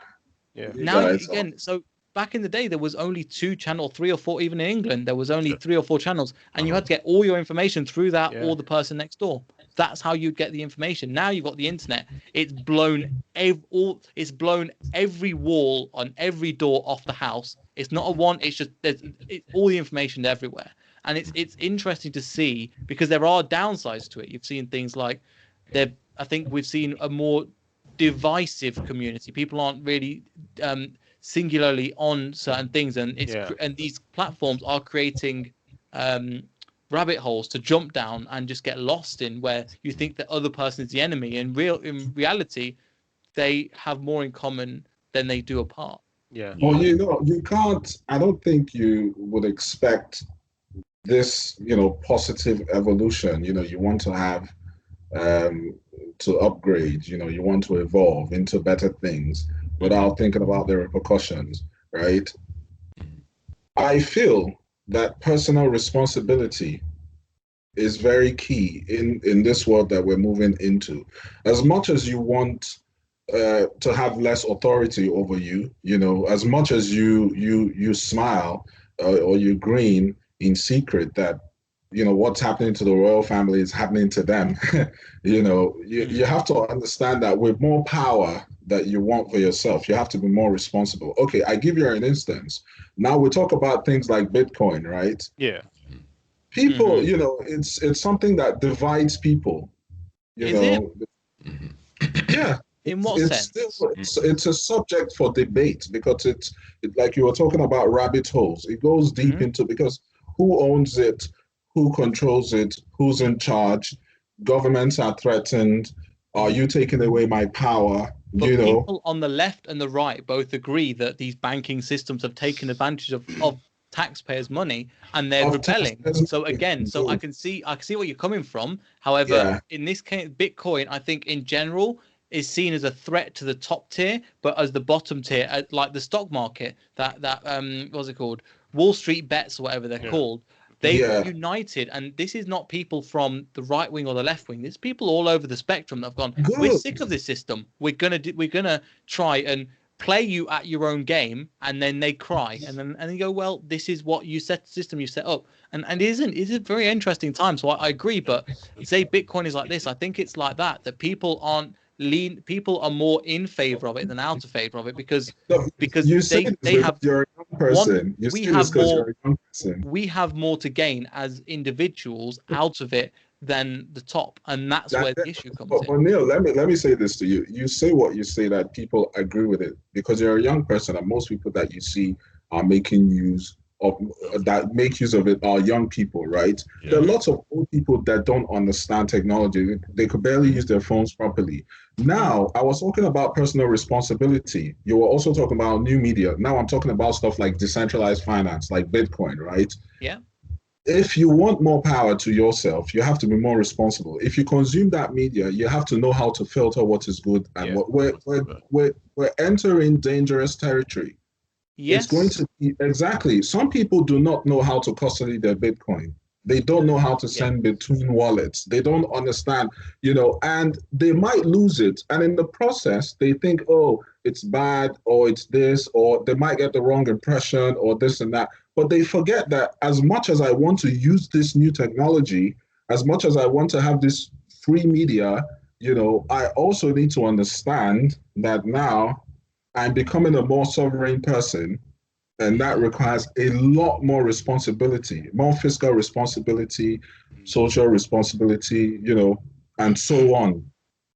Now again, so back in the day, there was only 2 channels, 3 or 4, even in England, there was only 3 or 4 channels, and you had to get all your information through that or the person next door. That's how you'd get the information. Now you've got the internet. It's blown every wall on every door off the house. It's not a one. It's just it's all the information everywhere, and it's interesting to see, because there are downsides to it. You've seen things like I think we've seen a more divisive community. People aren't really singularly on certain things, and and these platforms are creating rabbit holes to jump down and just get lost in, where you think the other person is the enemy. In reality, they have more in common than they do apart. Well, you can't. I don't think you would expect this, positive evolution. You want to have to upgrade. You want to evolve into better things without thinking about the repercussions, right? I feel that personal responsibility is very key in this world that we're moving into. As much as you want to have less authority over you, as much as you smile or you grin in secret that what's happening to the royal family is happening to them. You have to understand that with more power that you want for yourself, you have to be more responsible. Okay, I give you an instance. Now we talk about things like Bitcoin, right? People, it's something that divides people. Is it? Yeah, In what it's sense? still it's a subject for debate because like you were talking about rabbit holes. It goes deep into because who owns it, who controls it, who's in charge. Governments are threatened. Are you taking away my power? But You know, people on the left and the right both agree that these banking systems have taken advantage of taxpayers' money and they're of rebelling. taxpayers' So money. again, so Dude, I can see where you're coming from. However, yeah, in this case, Bitcoin, I think in general is seen as a threat to the top tier, but as the bottom tier, like the stock market, that what's it called? Wall Street bets or whatever they're called. They've yeah, united, and this is not people from the right wing or the left wing. There's people all over the spectrum that have gone, we're good. sick of this system. We're gonna try and play you at your own game, and then they cry, and you go, well, this is what you set system you set up, and it is a very interesting time. So I agree, but say Bitcoin is like this, I think it's like that people aren't people are more in favor of it than out of favor of it because No, because you say they this they because have you're a young one person. You we say this have because more you're a young person. we have more to gain as individuals out of it than the top, and that's That, where the issue comes but in. Neil, let me say this to you. You say what you say that people agree with it because you're a young person, and most people that you see are making use of that make use of it are young people, right? There are Yeah. lots of old people that don't understand technology. They could barely use their phones properly. Now, I was talking about personal responsibility. You were also talking about new media. Now I'm talking about stuff like decentralized finance, like Bitcoin, right? Yeah. If you want more power to yourself, you have to be more responsible. If you consume that media, you have to know how to filter what is good and what we're entering dangerous territory. It's going Yes. to be exactly. Some people do not know how to custody their Bitcoin. They don't know how to Yeah. send between wallets. They don't understand, and they might lose it. And in the process, they think, oh, it's bad, or it's this, or they might get the wrong impression, or this and that. But they forget that as much as I want to use this new technology, as much as I want to have this free media, I also need to understand that now I'm becoming a more sovereign person, and that requires a lot more responsibility, more fiscal responsibility, social resability, and so on,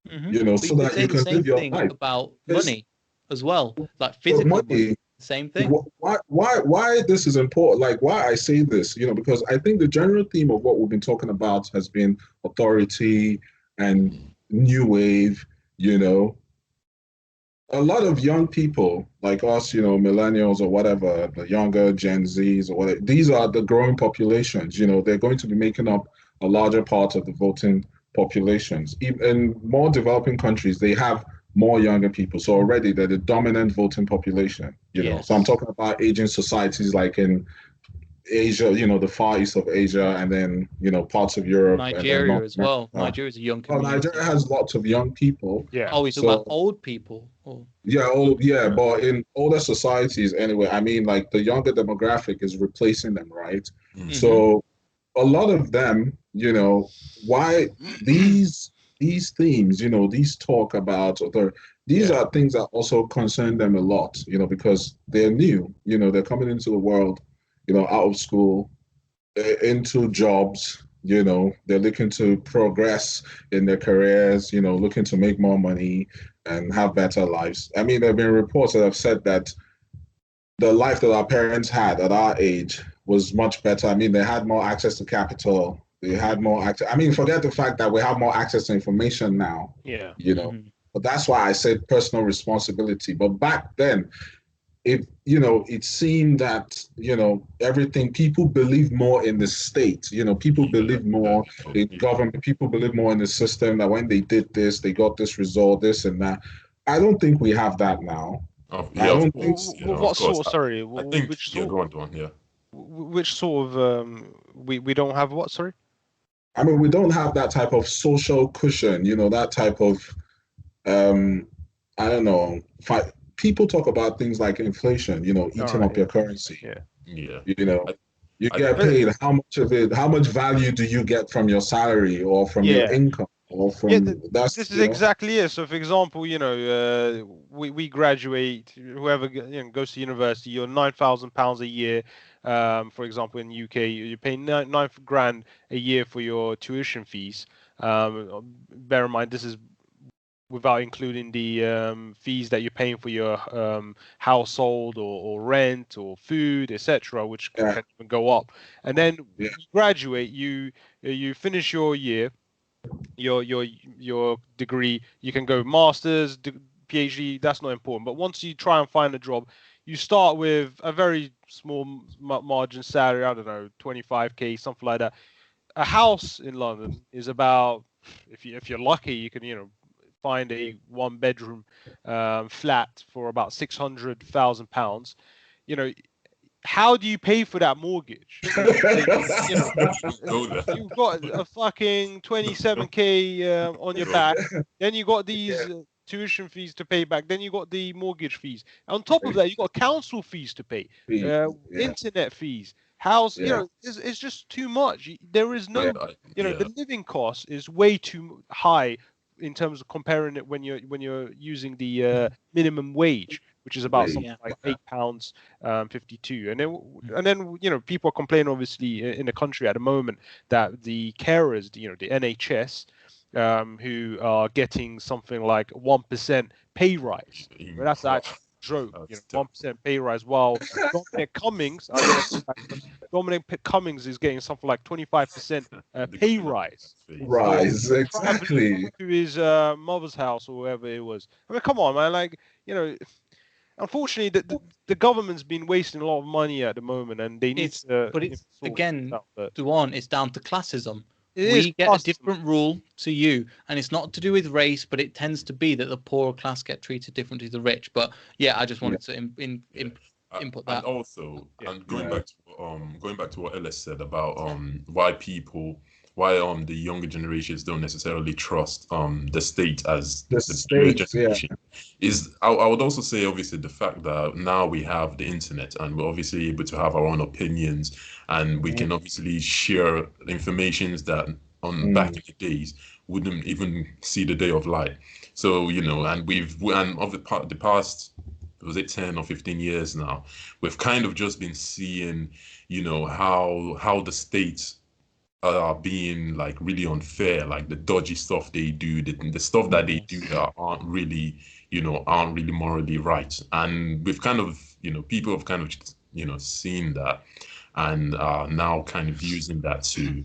But so you could that say you the can same live your thing life. about It's, money as well, like but physical money. money, Same thing. why this is important, like why I say this, because I think the general theme of what we've been talking about has been authority and new wave, you know, a lot of young people like us, millennials or whatever, the younger Gen Zs or whatever, these are the growing populations. They're going to be making up a larger part of the voting populations. Even in more developing countries, they have more younger people. So already they're the dominant voting population. So I'm Yes. talking about aging societies like in Asia, the far east of Asia, and then, parts of Europe and then Nigeria North as well. America. Nigeria is a young Well, Nigeria community. has lots of young people. Yeah. Oh, he's talking about So old people. Oh. yeah, but in older societies anyway, I mean, like the younger demographic is replacing them, right? Mm-hmm. So a lot of them, why these themes, these talk about these Yeah. are things that also concern them a lot, because they're new, they're coming into the world, out of school, into jobs, they're looking to progress in their careers, looking to make more money and have better lives. I mean, there have been reports that have said that the life that our parents had at our age was much better. I mean, they had more access to capital. They had more access. I mean, forget the fact that we have more access to information now, Yeah. you know. Mm-hmm. But that's why I said personal responsibility. But back then, it seemed that, everything, people believe more in the state, people Yeah. believe more in government, people believe more in the system, that when they did this, they got this result, this and that. I don't think we have that now. Yeah, I of don't think course. Yeah, of What course. sort? Sorry, I think, which yeah, sort? go on, go on. Yeah. Which sort of we don't have what? Sorry. I mean, we don't have that type of social cushion, that type of, um, I don't know, people talk about things like inflation, All eating right. up Yeah. your currency, Yeah. Yeah. you know, I, you I, get But paid, how much of it, how much value do you get from your salary or from your yeah. income or Yeah, from that's, this is exactly it. So, for example, we graduate, whoever goes to university, you're £9,000 a year. For example, in the UK, you're paying nine grand a year for your tuition fees. Bear in mind, this is without including the fees that you're paying for your household or rent or food, etc., which Yeah. can even go up. And then Yeah. you graduate, you finish your year, your degree. You can go masters, PhD. That's not important. But once you try and find a job, you start with a very small margin salary. I don't know, 25K, something like that. A house in London is about, if you're lucky, you can find a one bedroom flat for about £600,000. How do you pay for that mortgage? Go there. You've got a fucking 27K on your back. Then you got these tuition fees to pay back. Then you got the mortgage fees. On top of that, you got council fees to pay, internet fees, house. It's just too much. There is no, the living cost is way too high in terms of comparing it when you're using the minimum wage, which is about something like £8.52. And then people are complaining, obviously, in the country at the moment that the carers, the NHS, who are getting something like 1% pay rise. Well, that's actually a joke. 1% pay rise, while Dominic Cummings, Dominic Cummings is getting something like 25% pay rise. Exactly. To his mother's house or wherever it was. I mean, come on, man. Like, unfortunately, the government's been wasting a lot of money at the moment, and they need to. But it's again, Duan, it's down to classism. We get a different rule to you, and it's not to do with race, but it tends to be that the poorer class get treated differently to the rich. But yeah, I just wanted to input that. And also, and going back to what Ellis said about why the younger generations don't necessarily trust the state as the state generation is I would also say, obviously, the fact that now we have the internet and we're obviously able to have our own opinions, and we can obviously share information that back in the days wouldn't even see the day of light. So and of the past, was it 10 or 15 years now, we've kind of just been seeing how the states are being like really unfair, like the dodgy stuff they do, the stuff that they do that aren't really morally right. And we've kind of, people have kind of, seen that and are now kind of using that to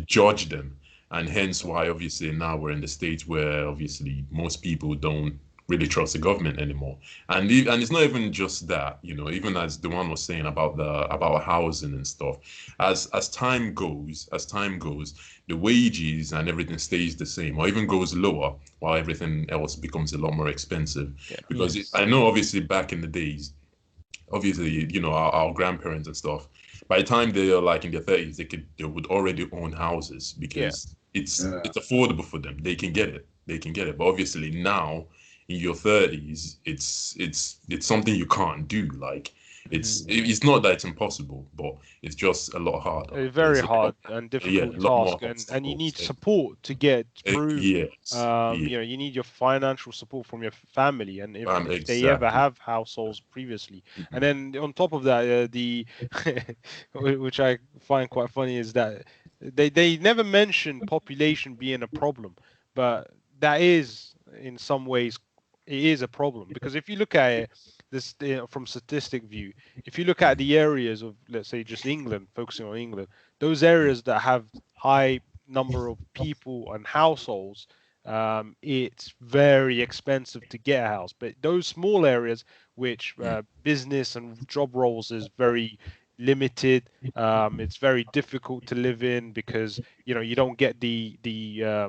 judge them. And hence why, obviously, now we're in the state where obviously most people don't really trust the government anymore. And it's not even just that, even as the one was saying about housing and stuff, as time goes, the wages and everything stays the same or even goes lower, while everything else becomes a lot more expensive. Because I know, obviously, back in the days, obviously, our grandparents and stuff, by the time they are like in their 30s, they would already own houses because it's affordable for them. They can get it. But obviously now, in your 30s, it's something you can't do. Like it's not that it's impossible, but it's just a lot harder. A very hard and difficult task, and you need support to get through. You need your financial support from your family, and if they ever have households previously. And then on top of that, which I find quite funny is that they never mention population being a problem, but that is in some ways. It is a problem because if you look at it, this from statistic view, if you look at the areas of, let's say, just England, focusing on England, those areas that have high number of people and households, it's very expensive to get a house. But those small areas, which business and job roles is very limited, it's very difficult to live in because you don't get the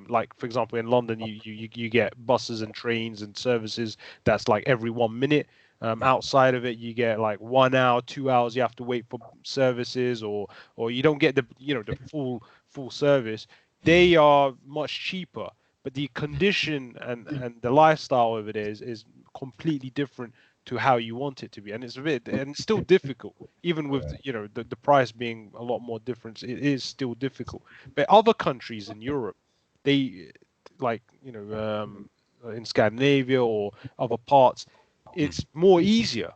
like, for example, in London you get buses and trains and services that's like every 1 minute. Outside of it, you get like 1 hour, 2 hours you have to wait for services, or you don't get the the full service. They are much cheaper, but the condition and the lifestyle of it is completely different to how you want it to be, and it's still difficult, even with the price being a lot more different. It is still difficult. But other countries in Europe, they like in Scandinavia or other parts, it's more easier.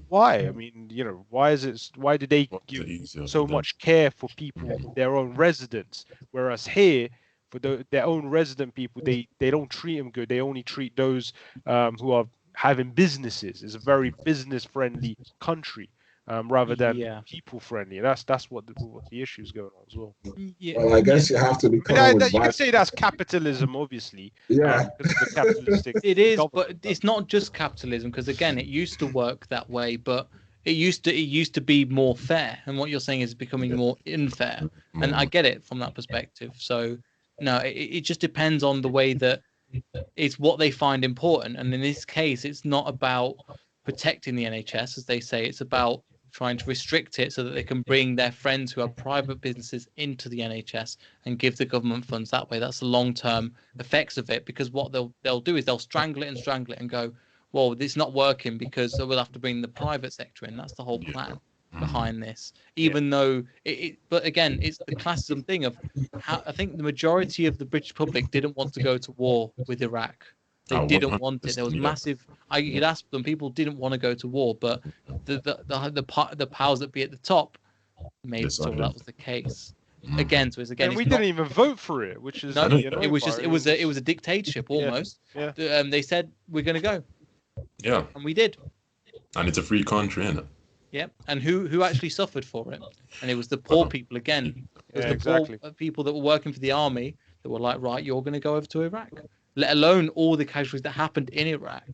Why? I mean, why do they give so much care for people, their own residents, whereas here for their own resident people, they don't treat them good. They only treat those who are having businesses. It's a very business friendly country. Rather than Yeah. people friendly. That's what the issue is going on as well. Yeah. Well, I guess you have to be But coming with you can say that's capitalism, obviously. Yeah. Because of the capitalistic. It is, government. but it's not just capitalism, because again, it used to work that way, but it used to be more fair, and what you're saying is becoming more unfair. And I get it from that perspective. So no, it just depends on the way that it's what they find important. And in this case, it's not about protecting the NHS, as they say. It's about trying to restrict it so that they can bring their friends who are private businesses into the NHS and give the government funds that way. That's the long-term effects of it, because what they'll do is they'll strangle it and go, well, it's not working because we'll have to bring the private sector in. That's the whole plan behind this. Even though but again, it's the classism thing of how I think the majority of the British public didn't want to go to war with Iraq. They didn't want it. There was massive. You could ask them. People didn't want to go to war, but the powers that be at the top made sure that was the case. Again, so it's again. And we didn't even vote for it, which is no. It was just it was a dictatorship almost. Yeah. They said we're going to go. Yeah. And we did. And it's a free country, isn't it? Yeah. And who actually suffered for it? And it was the poor people again. It was the poor people that were working for the army that were like, right, you're going to go over to Iraq. Let alone all the casualties that happened in Iraq.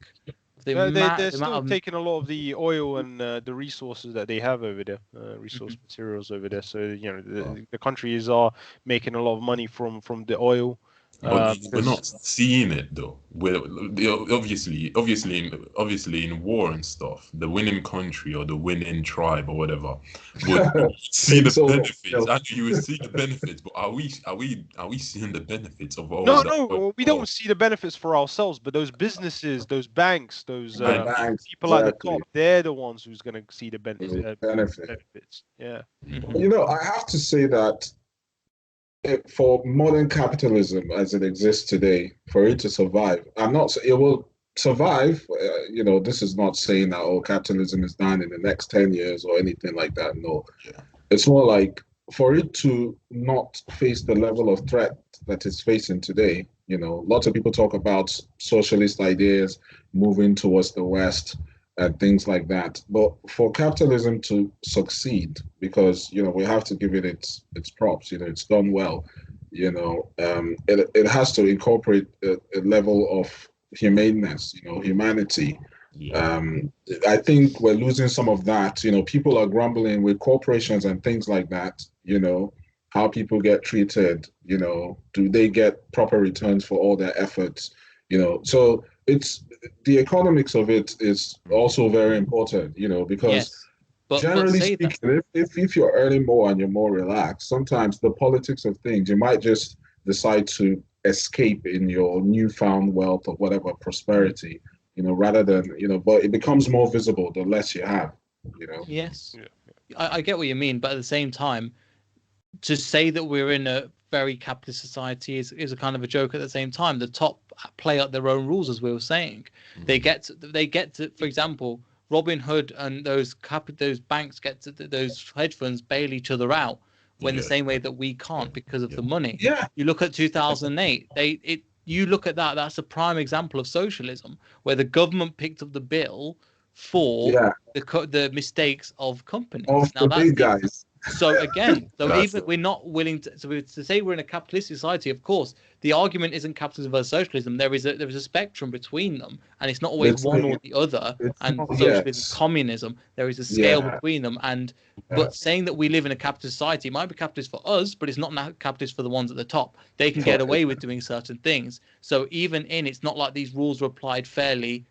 They're still taking a lot of the oil and the resources that they have over there, materials over there. So the countries are making a lot of money from the oil. But we're not seeing it though. We're obviously in war and stuff, the winning country or the winning tribe or whatever would see the benefits. Actually, you would see the benefits, but are we seeing the benefits of all? No, we don't see the benefits for ourselves. But those businesses, those banks, those people at the top, they're the ones who's going to see the benefits. Yeah. I have to say that. For modern capitalism as it exists today, for it to survive, it will survive. This is not saying that capitalism is done in the next 10 years or anything like that. No, it's more like for it to not face the level of threat that it's facing today. Lots of people talk about socialist ideas moving towards the West and things like that. But for capitalism to succeed, because we have to give it its props. It's done well. It has to incorporate a level of humaneness. Humanity. I think we're losing some of that. People are grumbling with corporations and things like that. How people get treated. Do they get proper returns for all their efforts? So it's the economics of it is also very important, because generally speaking, if you're earning more and you're more relaxed, sometimes the politics of things, you might just decide to escape in your newfound wealth or whatever prosperity, rather than, but it becomes more visible the less you have, Yes. I get what you mean, but at the same time, to say that we're in a very capitalist society is a kind of a joke at the same time. The top play out their own rules, as we were saying. They get to, for example, Robin Hood and those banks those hedge funds bail each other out when the same way that we can't because of the money. Yeah. You look at 2008, you look at that's a prime example of socialism, where the government picked up the bill for the mistakes of companies. Now, the big guys. So again, even we're not willing to say we're in a capitalistic society. Of course, the argument isn't capitalism versus socialism. There is a spectrum between them, and it's not always one or the other. And socialism, communism, there is a scale between them. But saying that we live in a capitalist society, it might be capitalist for us, but it's not capitalist for the ones at the top. They can get away with doing certain things. So even it's not like these rules are applied fairly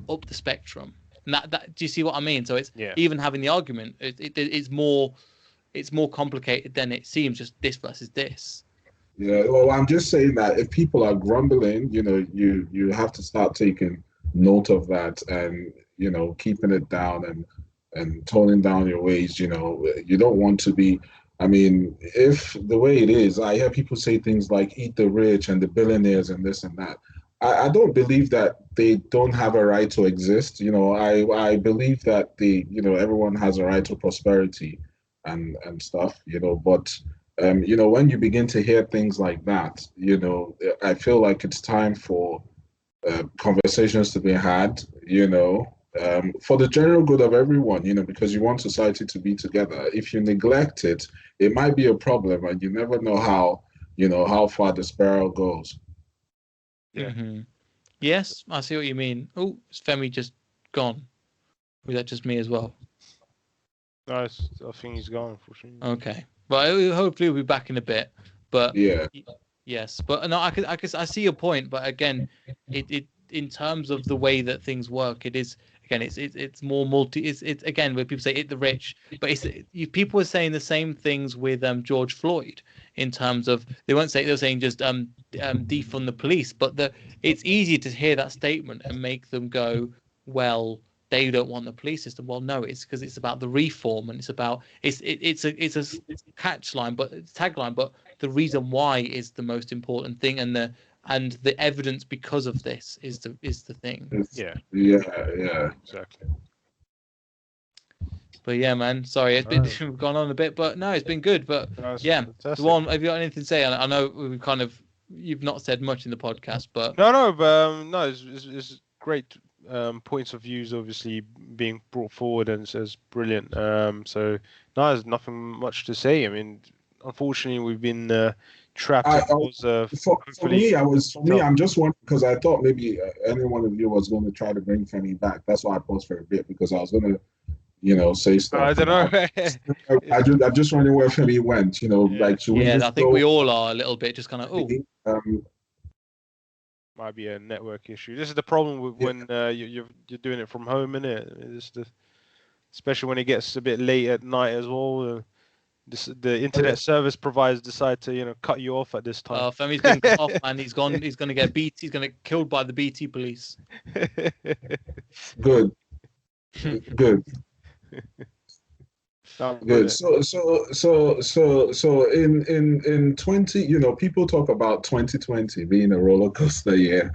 up the spectrum. And that do you see what I mean? So it's even having the argument, it's more complicated than it seems, just this versus this. Yeah, well, I'm just saying that if people are grumbling, you have to start taking note of that and, keeping it down and toning down your ways. You don't want to be, if the way it is, I hear people say things like eat the rich and the billionaires and this and that. I don't believe that they don't have a right to exist. I believe that everyone has a right to prosperity and stuff, but when you begin to hear things like that, I feel like it's time for conversations to be had, for the general good of everyone, because you want society to be together. If you neglect it, it might be a problem, and you never know how far the spiral goes. Yeah. Mm-hmm. Yes, I see what you mean. Oh, is Femi just gone? Or is that just me as well? No, I think he's gone, unfortunately. Okay. Well, hopefully we'll be back in a bit. But Yeah. yes, but no, I see your point. But again, it in terms of the way that things work, it is again, it's more multi. It's again where people say it the rich, but people are saying the same things with George Floyd in terms of they won't say they're saying just defund the police, but it's easy to hear that statement and make them go, well, they don't want the police system. Well, no, it's because it's about the reform and it's about it's a catch line, but it's tagline, but the reason why is the most important thing, and the evidence because of this is the thing. Yeah. Yeah. Exactly. But yeah, man, sorry, we've gone on a bit, but no, it's been good. But yeah, fantastic. Duan, have you got anything to say? I know you've not said much in the podcast, but no, it's great points of views obviously being brought forward, and it's brilliant. So no, there's nothing much to say. I mean, unfortunately, we've been trapped. For me, I'm just wondering because I thought maybe any one of you was going to try to bring Femi back. That's why I paused for a bit because I was going to, say stuff. I don't know. I'm just wondering where Femi went. Should we just I think we all are a little bit just kind of Might be a network issue. This is the problem with when you're doing it from home, innit? Especially when it gets a bit late at night as well. The internet service providers decide to cut you off at this time. Femi's been cut off, and he's going to get beat. He's going to get killed by the BT police. Good. Good. Good. So in 20, people talk about 2020 being a roller coaster year,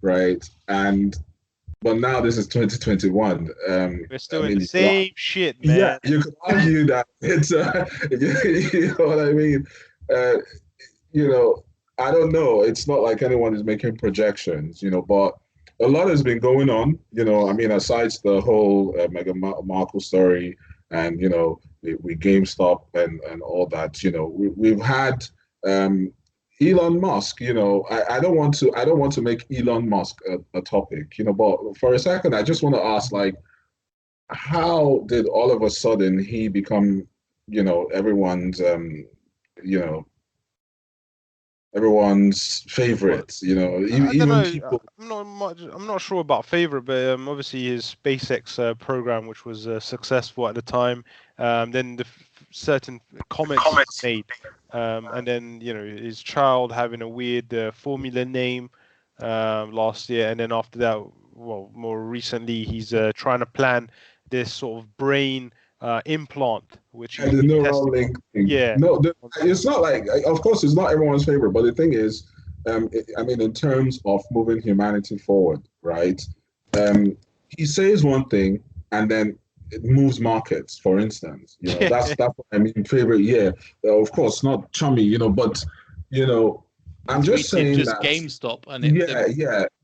right? But now this is 2021. We're still in the same shit, man. Yeah, you could argue that it's you know what I mean. I don't know. It's not like anyone is making projections, but a lot has been going on. Aside the whole Meghan Markle story. And we GameStop and all that. We've had Elon Musk. I don't want to make Elon Musk a topic. But for a second, I just want to ask, like, how did all of a sudden he become, everyone's favorite? Even people. I'm not sure about favorite, but obviously his SpaceX program, which was successful at the time. Then the certain comments he made, and then his child having a weird formula name last year, and then after that, well, more recently, he's trying to plan this sort of brain implant, which the neural link thing. Yeah. No, it's not like, of course, it's not everyone's favorite, but the thing is, in terms of moving humanity forward, right? He says one thing and then it moves markets, for instance. That's what I mean. Favorite, yeah. Of course, not chummy, but I'm just saying just that GameStop and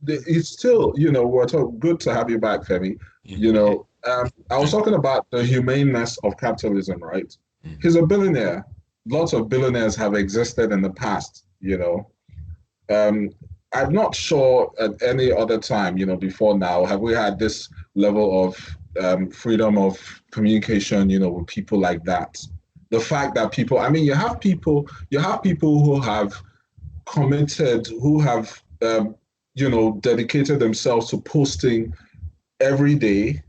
it's still, we're talking. Good to have you back, Femi. I was talking about the humaneness of capitalism, right? He's a billionaire. Lots of billionaires have existed in the past, I'm not sure at any other time, before now, have we had this level of freedom of communication, with people like that. The fact that people, you have people who have committed, who have, dedicated themselves to posting every day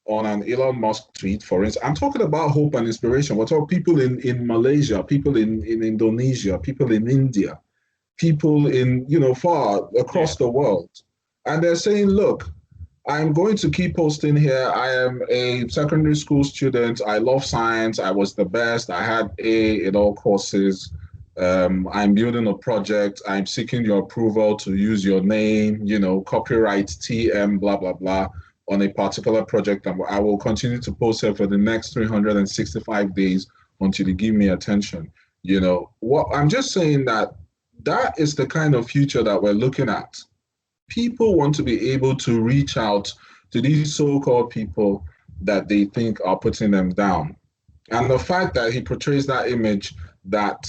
on an Elon Musk tweet, for instance. I'm talking about hope and inspiration. We're talking people in Malaysia, people in Indonesia, people in India, people in, far across the world. And they're saying, look, I'm going to keep posting here. I am a secondary school student. I love science. I was the best. I had A in all courses. I'm building a project. I'm seeking your approval to use your name, copyright TM, blah, blah, blah, on a particular project. And I will continue to post here for the next 365 days until you give me attention. What I'm just saying that is the kind of future that we're looking at. People want to be able to reach out to these so-called people that they think are putting them down. And the fact that he portrays that image that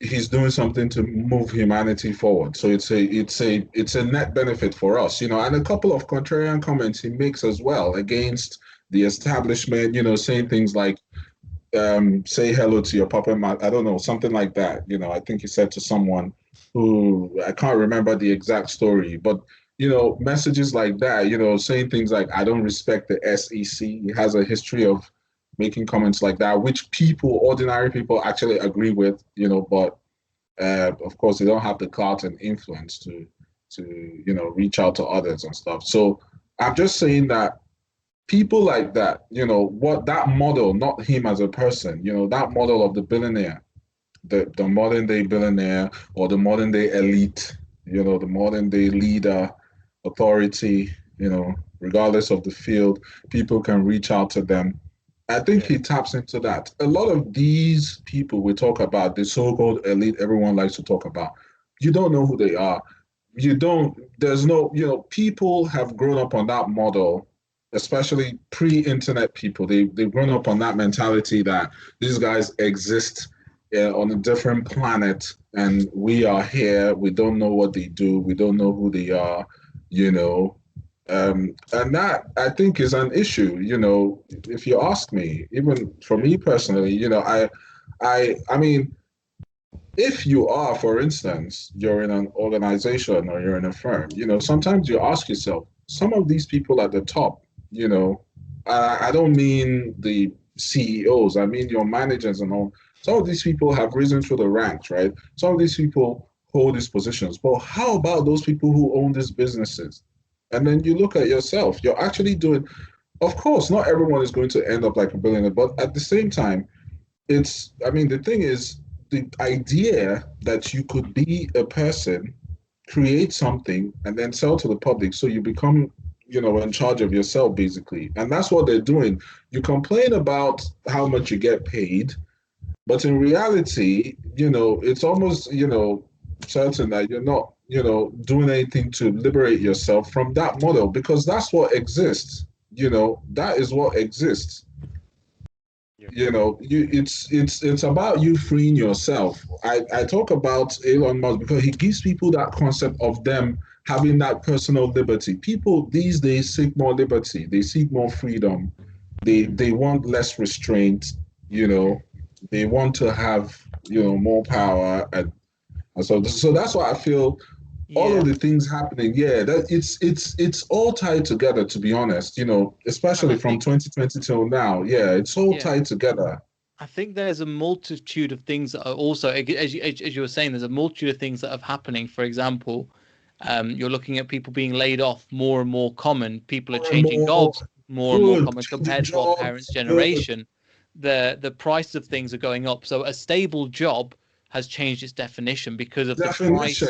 he's doing something to move humanity forward. So it's a net benefit for us, and a couple of contrarian comments he makes as well against the establishment, saying things like say hello to your puppet master. I don't know, something like that. I think he said to someone who I can't remember the exact story, but messages like that, saying things like I don't respect the SEC. He has a history of making comments like that, which ordinary people actually agree with, but of course they don't have the clout and influence to reach out to others and stuff. So I'm just saying that people like that, what that model, not him as a person, that model of the billionaire, the modern day billionaire or the modern day elite, the modern day leader, authority, regardless of the field, people can reach out to them. I think he taps into that. A lot of these people we talk about, the so-called elite, everyone likes to talk about, you don't know who they are. People have grown up on that model, especially pre-internet people. They've grown up on that mentality that these guys exist on a different planet and we are here. We don't know what they do. We don't know who they are, and that I think is an issue, if you ask me, even for me personally, I mean, if you are, for instance, you're in an organization or you're in a firm, sometimes you ask yourself, some of these people at the top, I don't mean the CEOs, I mean your managers and all. Some of these people have risen through the ranks, right? Some of these people hold these positions. But how about those people who own these businesses? And then you look at yourself, you're actually doing, of course, not everyone is going to end up like a billionaire, but at the same time, the thing is, the idea that you could be a person, create something, and then sell to the public so you become, in charge of yourself, basically. And that's what they're doing. You complain about how much you get paid, but in reality, it's almost, certain that you're not, doing anything to liberate yourself from that model because that's what exists. That is what exists. It's about you freeing yourself. I talk about Elon Musk because he gives people that concept of them having that personal liberty. People these days seek more liberty. They seek more freedom. They want less restraint. They want to have more power and so that's why I feel all of the things happening, that it's all tied together, to be honest, especially from 2020 till now. It's all tied together. I think there's a multitude of things that are also, as you were saying, there's a multitude of things that are happening. For example, you're looking at people being laid off more and more common. People are changing jobs more and more common compared to our parents' generation. The price of things are going up. So a stable job has changed its definition because of the price.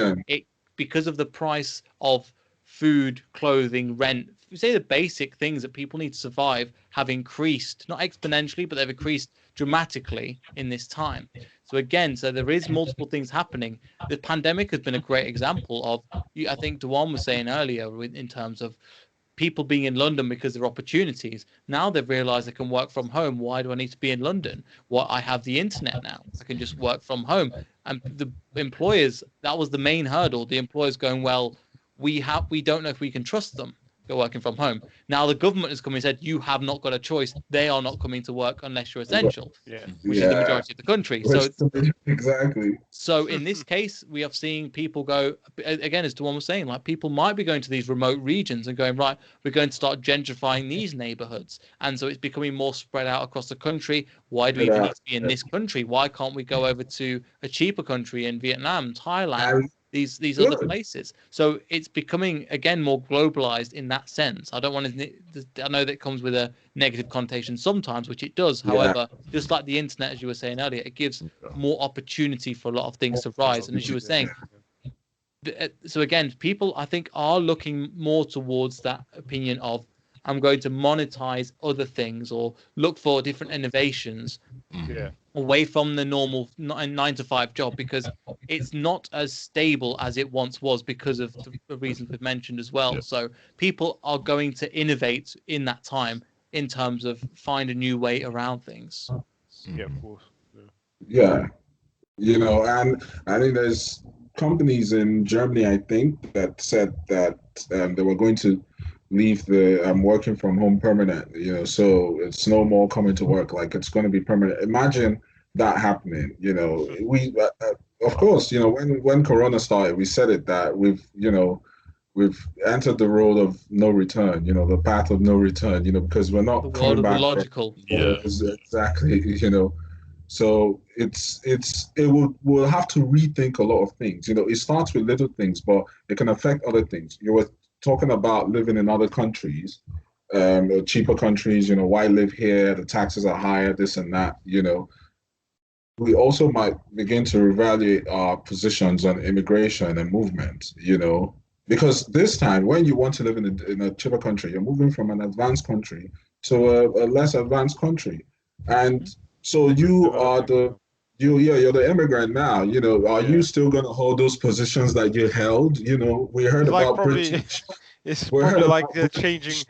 Because of the price of food, clothing, rent. We say the basic things that people need to survive have increased, not exponentially, but they've increased dramatically in this time. So there is multiple things happening. The pandemic has been a great example of, I think Dewan was saying earlier, in terms of people being in London because of opportunities. Now they've realized they can work from home. Why do I need to be in London? I have the internet now. I can just work from home. And the employers, that was the main hurdle. The employers going, well, we don't know if we can trust them. You're working from home. Now the government has come and said, you have not got a choice. They are not coming to work unless you're essential, which is the majority of the country. Exactly. So in this case, we are seeing people go, again, as Dewan was saying, like people might be going to these remote regions and going, right, we're going to start gentrifying these neighborhoods. And so it's becoming more spread out across the country. Why do we even need to be in this country? Why can't we go over to a cheaper country in Vietnam, Thailand, these other places? So it's becoming, again, more globalized in that sense. I don't want to, I know that it comes with a negative connotation sometimes, which it does. However, just like the internet, as you were saying earlier, it gives more opportunity for a lot of things to rise. And as you were saying, so again, people, I think, are looking more towards that opinion of, I'm going to monetize other things or look for different innovations Yeah. away from the normal 9 to 5 job, because it's not as stable as it once was because of the reasons we've mentioned as well. Yeah. So people are going to innovate in that time in terms of find a new way around things. Yeah, of course. Yeah, and I think there's companies in Germany, I think, that said that they were going to leave the working from home permanent, so it's no more coming to work, like it's going to be permanent. Imagine that happening, we, of course, when Corona started, we said it that we've entered the road of no return, the path of no return, because we're not The world coming of the back. logical. Yeah. Exactly, So we'll have to rethink a lot of things. It starts with little things, but it can affect other things. You were talking about living in other countries, cheaper countries. Why live here? The taxes are higher, this and that. We also might begin to reevaluate our positions on immigration and movement. Because this time, when you want to live in a cheaper country, you're moving from an advanced country to a less advanced country, and so you're the immigrant now. Are you still going to hold those positions that you held? We heard It's like about probably British. it's We heard probably like about changing.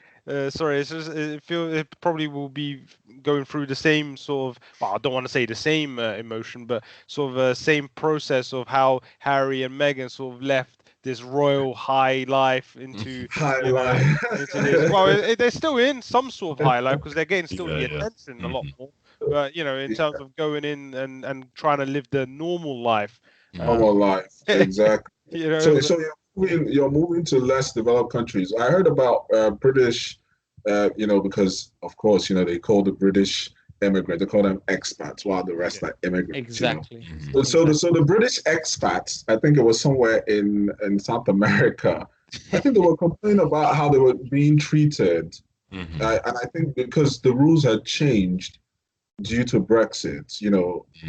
Sorry, it's just, it probably will be going through the same sort of. Well, I don't want to say the same emotion, but sort of same process of how Harry and Meghan sort of left this royal high life into high you know life. into this. Well, they're still in some sort of high life because they're getting still the Yeah. attention a lot more. But in terms of going in and trying to live the normal life, Normal life, exactly. So you're moving to less developed countries. I heard about British, because of course, they call the British immigrant, they call them expats, while the rest are immigrants. Exactly. So the British expats, I think it was somewhere in South America. I think they were complaining about how they were being treated, and I think because the rules had changed due to Brexit,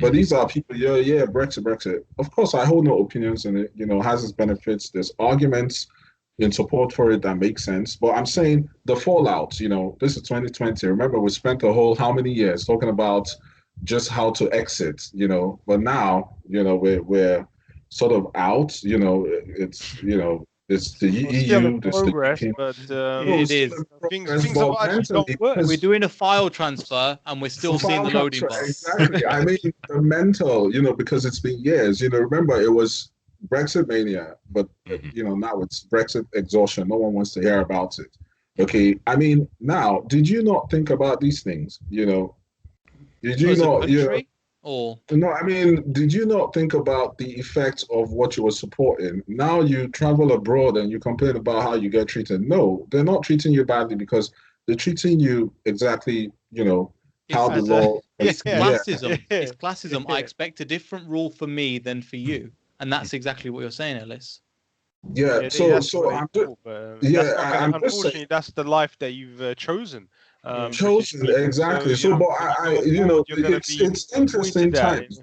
But these are people, Brexit. Of course, I hold no opinions in it, has its benefits. There's arguments in support for it that make sense. But I'm saying the fallout, this is 2020. Remember, we spent a whole how many years talking about just how to exit, But now, we're sort of out, it's the still in EU, the progress, UK. but It is. things have actually got worse. We're doing a file transfer and we're still seeing the loading bar. Exactly. I mean, the mental, because it's been years. Remember it was Brexit mania, but now it's Brexit exhaustion. No one wants to hear about it. Okay. I mean, now, did you not think about these things? Did you As a not? country, or No, I mean, did you not think about the effects of what you were supporting? Now you travel abroad and you complain about how you get treated. No, they're not treating you badly because they're treating you exactly, how the law. it's Yeah. classism. It's classism. I expect a different rule for me than for you, and that's exactly what you're saying, Ellis. Yeah. So I'm just, unfortunately, that's the life that you've chosen. Chosen exactly. So, but it's interesting times.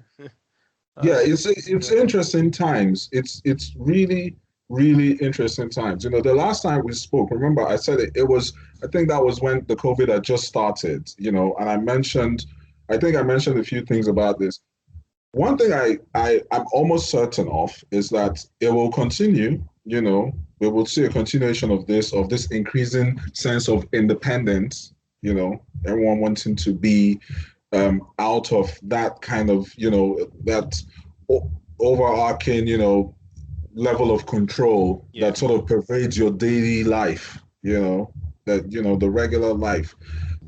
Yeah, it's interesting times. It's really, really interesting times. The last time we spoke, remember I said I think that was when the COVID had just started, and I think I mentioned a few things about this. One thing I'm almost certain of is that it will continue, we will see a continuation of this increasing sense of independence, everyone wanting to be out of that kind of, that overarching, level of control that sort of pervades your daily life, the regular life.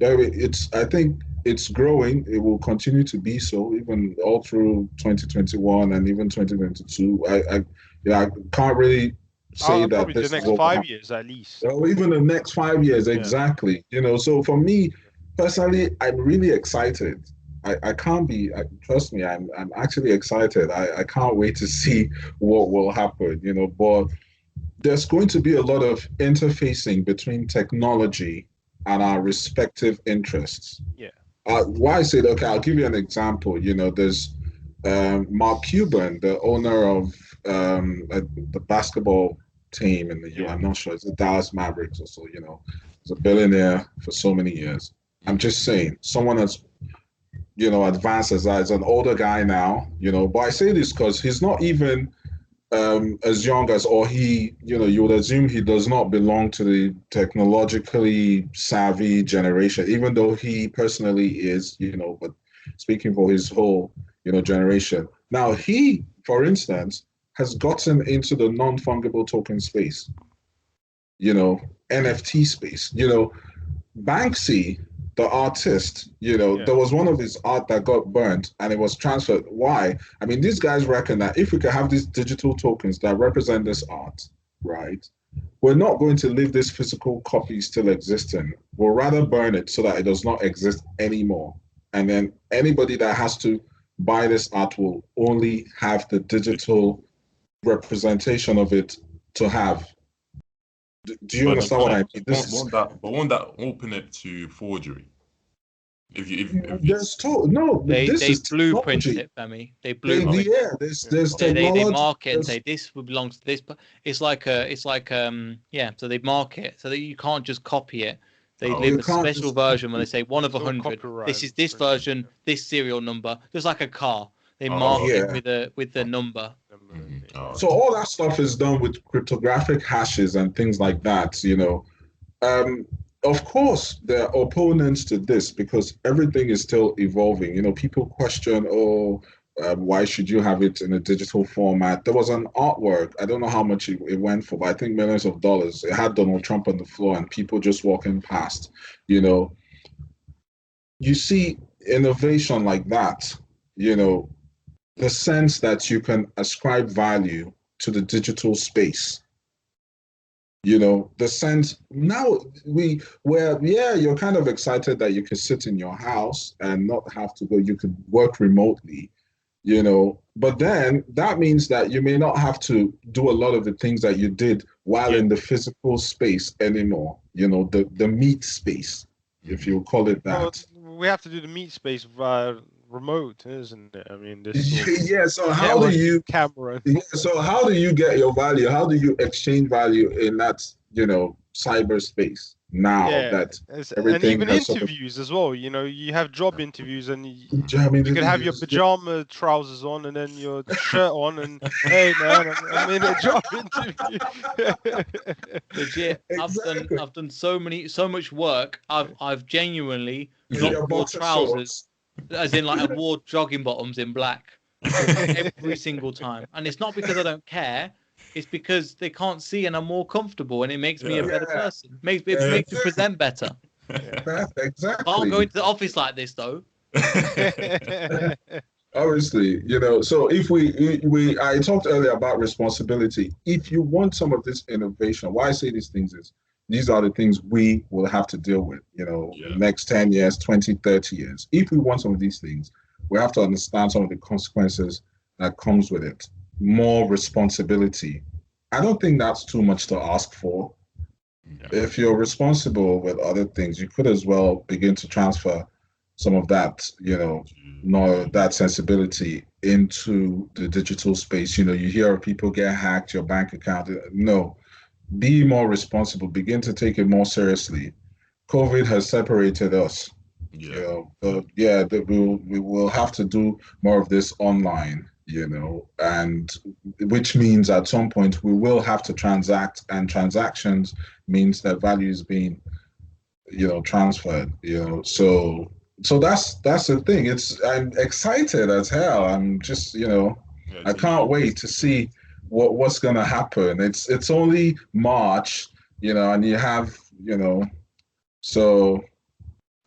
I think it's growing. It will continue to be so, even all through 2021 and even 2022. I can't really say that probably this the next is 5 years at least. or even the next 5 years, exactly. So for me personally, I'm really excited. I can't be. Trust me, I'm actually excited. I can't wait to see what will happen. But there's going to be a lot of interfacing between technology and our respective interests. Yeah. Why I said, okay, I'll give you an example. There's Mark Cuban, the owner of the basketball team in the U.S. I'm not sure, it's the Dallas Mavericks or so, was a billionaire for so many years. I'm just saying, someone as advanced as that is an older guy now, But I say this because he's not even as young as, or he, you would assume he does not belong to the technologically savvy generation, even though he personally is, but speaking for his whole, generation. Now, he, for instance, has gotten into the non-fungible token space, NFT space, Banksy, the artist, there was one of his art that got burnt and it was transferred. Why? I mean, these guys reckon that if we can have these digital tokens that represent this art, right, we're not going to leave this physical copy still existing. We'll rather burn it so that it does not exist anymore. And then anybody that has to buy this art will only have the digital representation of it to have. Do you understand what I mean? Won't that open it to forgery? There's they blueprint it, Femi. They blueprint. There's technology. They mark it and say this belongs to this, but it's like So they mark it so that you can't just copy it. They leave a special version when they say 1 of 100. This is this version, this serial number, just like a car. They mark it with the number. So all that stuff is done with cryptographic hashes and things like that, Of course, there are opponents to this because everything is still evolving. People question, why should you have it in a digital format? There was an artwork, I don't know how much it went for, but I think millions of dollars. It had Donald Trump on the floor and people just walking past, You see innovation like that, the sense that you can ascribe value to the digital space. The sense now you're kind of excited that you can sit in your house and not have to go, you could work remotely, but then that means that you may not have to do a lot of the things that you did while in the physical space anymore, the meat space, if you call it that. Well, we have to do the meat space via remote, isn't it? I mean, so how do you so how do you get your value? How do you exchange value in that cyberspace now that everything, and even interviews as well? You have job interviews and you can have your pajama trousers on and then your shirt on and hey man, I'm in a job interview. Legit. Exactly. I've done so much work. I've genuinely not wore trousers. As in, like, I wore jogging bottoms in black every single time. And it's not because I don't care. It's because they can't see and I'm more comfortable and it makes me a better person. It makes me present better. Exactly. I can't go into the office like this, though. Obviously, so if I talked earlier about responsibility. If you want some of this innovation, why I say these things is, these are the things we will have to deal with, next 10 years, 20, 30 years. If we want some of these things, we have to understand some of the consequences that comes with it. More responsibility. I don't think that's too much to ask for. Yeah. If you're responsible with other things, you could as well begin to transfer some of that, that sensibility into the digital space. You hear of people get hacked, your bank account. No. Be more responsible. Begin to take it more seriously. COVID has separated us. We will have to do more of this online, and which means at some point we will have to transact, and transactions means that value is being, transferred. So that's the thing. I'm excited as hell. I'm just, I can't wait to see what's gonna happen. It's only March, and you have, so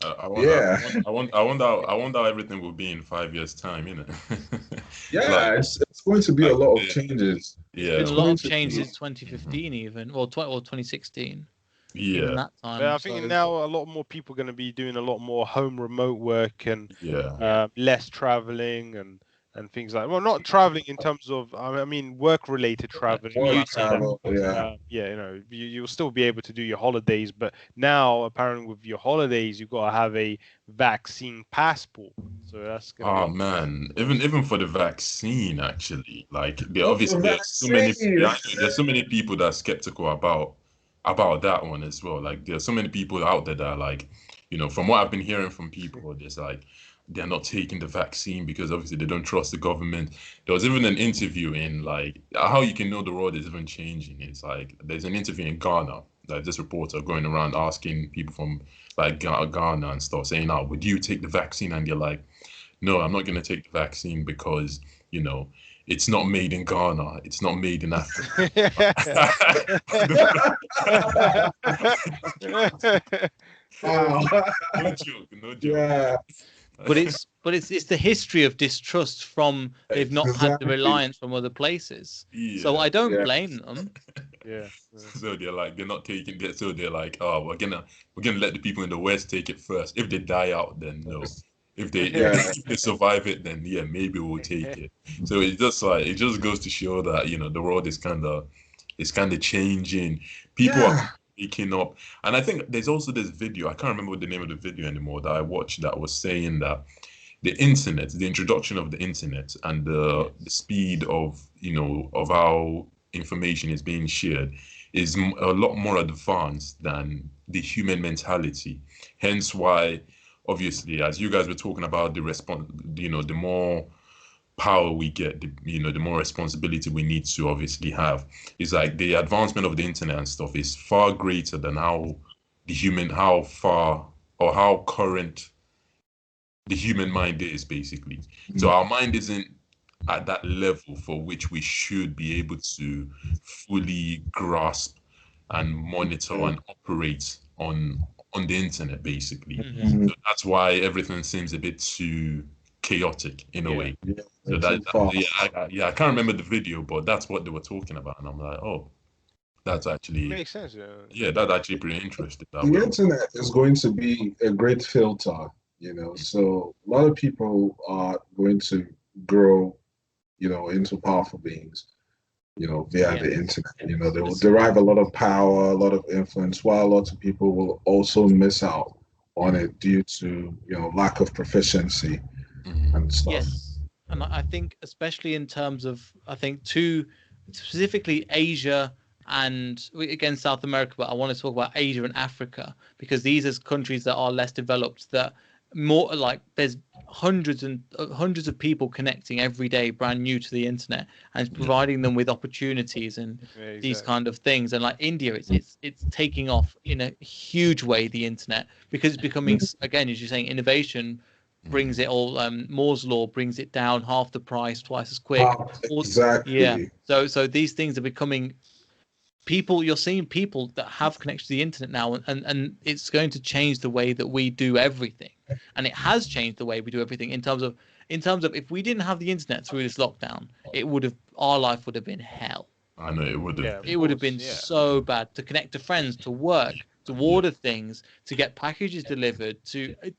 I wonder how everything will be in 5 years' time, Yeah, it's going to be a lot of changes. Yeah, there's been a lot of changes since 2015, even or 2016. Yeah, even that time. But I think now a lot more people are going to be doing a lot more home remote work and less traveling and things like, well, not traveling in terms of, I mean, work-related traveling. You'll still be able to do your holidays, but now apparently with your holidays, you've got to have a vaccine passport. So that's gonna man, even for the vaccine, actually, like obviously there's so many people that are skeptical about about that one as well. Like there's so many people out there that are like, from what I've been hearing from people, there's like they're not taking the vaccine because obviously they don't trust the government. There was even an interview in like how you can know the world is even changing. It's like there's an interview in Ghana, like this reporter going around asking people from like Ghana and stuff, saying, "Oh, would you take the vaccine?" And they're like, "No, I'm not going to take the vaccine because it's not made in Ghana. It's not made in Africa." Wow. No joke, no joke. Yeah. But it's the history of distrust from they've not had the Exactly. reliance from other places. So Yeah. I don't Yeah. blame them. Yeah. So they're like they're not taking it. So they're like, oh, we're gonna let the people in the West take it first. If they die out, then no. If they Yeah. if they survive it, then yeah, maybe we'll take it. So it just goes to show that the world is kind of changing. People are Yeah. waking up, and I think there's also this video. I can't remember what the name of the video anymore that I watched that was saying that the internet, the introduction of the internet, and the speed of of how information is being shared is a lot more advanced than the human mentality. Hence why, obviously, as you guys were talking about the response, the more power we get, the more responsibility we need to obviously have. It's like the advancement of the internet and stuff is far greater than how far or how current the human mind is, basically. So our mind isn't at that level for which we should be able to fully grasp and monitor and operate on the internet, basically. Mhm. So that's why everything seems a bit too chaotic in a way. Yeah. So Too fast. I can't remember the video, but that's what they were talking about, and I'm like, oh, that's actually Makes sense. that's actually pretty interesting. That The way. internet is going to be a great filter, so a lot of people are going to grow, into powerful beings, via the internet. They will derive a lot of power, a lot of influence, while lots of people will also miss out on it due to, lack of proficiency and stuff. Yes, and I think especially in terms of specifically Asia and again South America, but I want to talk about Asia and Africa because these are countries that are less developed that more like there's hundreds of people connecting every day brand new to the internet and providing them with opportunities and these kind of things. And like India, it's taking off in a huge way, the internet, because it's becoming, again, as you're saying, innovation brings it all. Moore's law brings it down half the price, twice as quick. Exactly. Yeah. So these things are becoming people. You're seeing people that have connection to the internet now, and it's going to change the way that we do everything. And it has changed the way we do everything in terms of if we didn't have the internet through this lockdown, our life would have been hell. I know it would have. Yeah, It would have been so bad to connect to friends, to work, to order things, to get packages delivered. I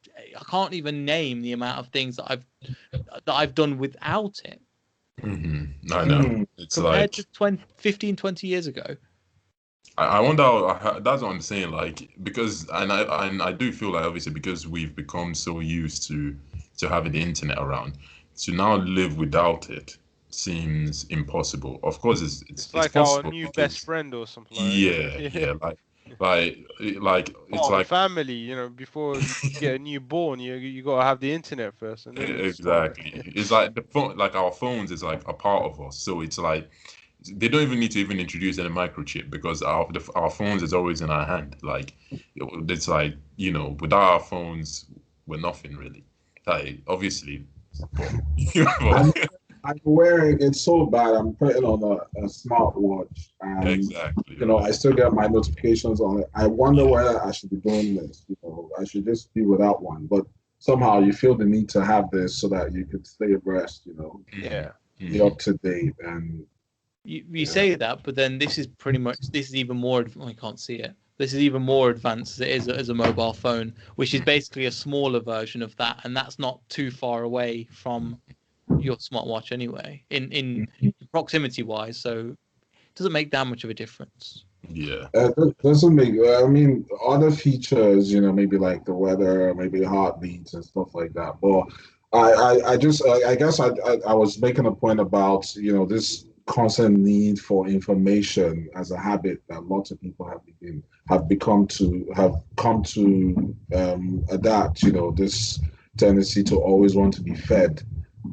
can't even name the amount of things that I've done without it. I know. It's compared like to 20 years ago. I wonder how, that's what I'm saying. Like because I do feel like obviously because we've become so used to having the internet around, to now live without it seems impossible. Of course, it's like possible our new because- best friend or something. Yeah, like it's like family. Before you get a newborn, you gotta have the internet first. And then exactly. It's like the phone, like our phones is like a part of us. So it's like they don't even need to even introduce any microchip because our phones is always in our hand. Like it's like without our phones, we're nothing really. Like obviously, but, I'm wearing it's so bad. I'm putting on a smartwatch, and exactly. I still get my notifications on it. I wonder whether I should be doing this. I should just be without one. But somehow you feel the need to have this so that you can stay abreast. Be up to date. And you say that, but then this is even more. I can't see it. This is even more advanced as it is as a mobile phone, which is basically a smaller version of that, and that's not too far away from your smartwatch anyway, in proximity wise. So it doesn't make that much of a difference. Yeah. It doesn't make. I mean, other features, maybe like the weather, maybe heartbeats and stuff like that. But I guess I was making a point about this constant need for information as a habit that lots of people have come to adapt. This tendency to always want to be fed.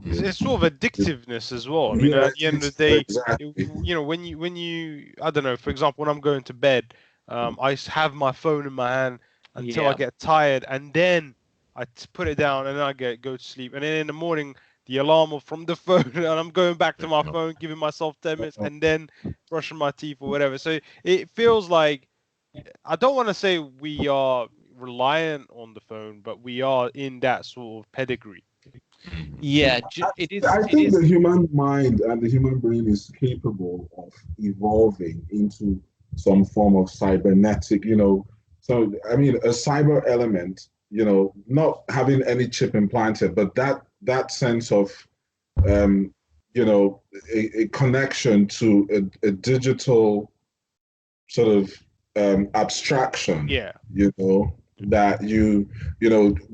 It's sort of addictiveness as well. I mean, Yeah, at the end of the day, exactly. when you, I don't know, for example, when I'm going to bed, I have my phone in my hand until I get tired, and then I put it down, and then I go to sleep, and then in the morning, the alarm from the phone, and I'm going back to my phone, giving myself 10 minutes, and then brushing my teeth or whatever. So it feels like, I don't want to say we are reliant on the phone, but we are in that sort of pedigree. Yeah, it is. I think the human mind and the human brain is capable of evolving into some form of cybernetic, So, I mean, a cyber element, not having any chip implanted, but that sense of, a connection to a digital sort of abstraction. Yeah. That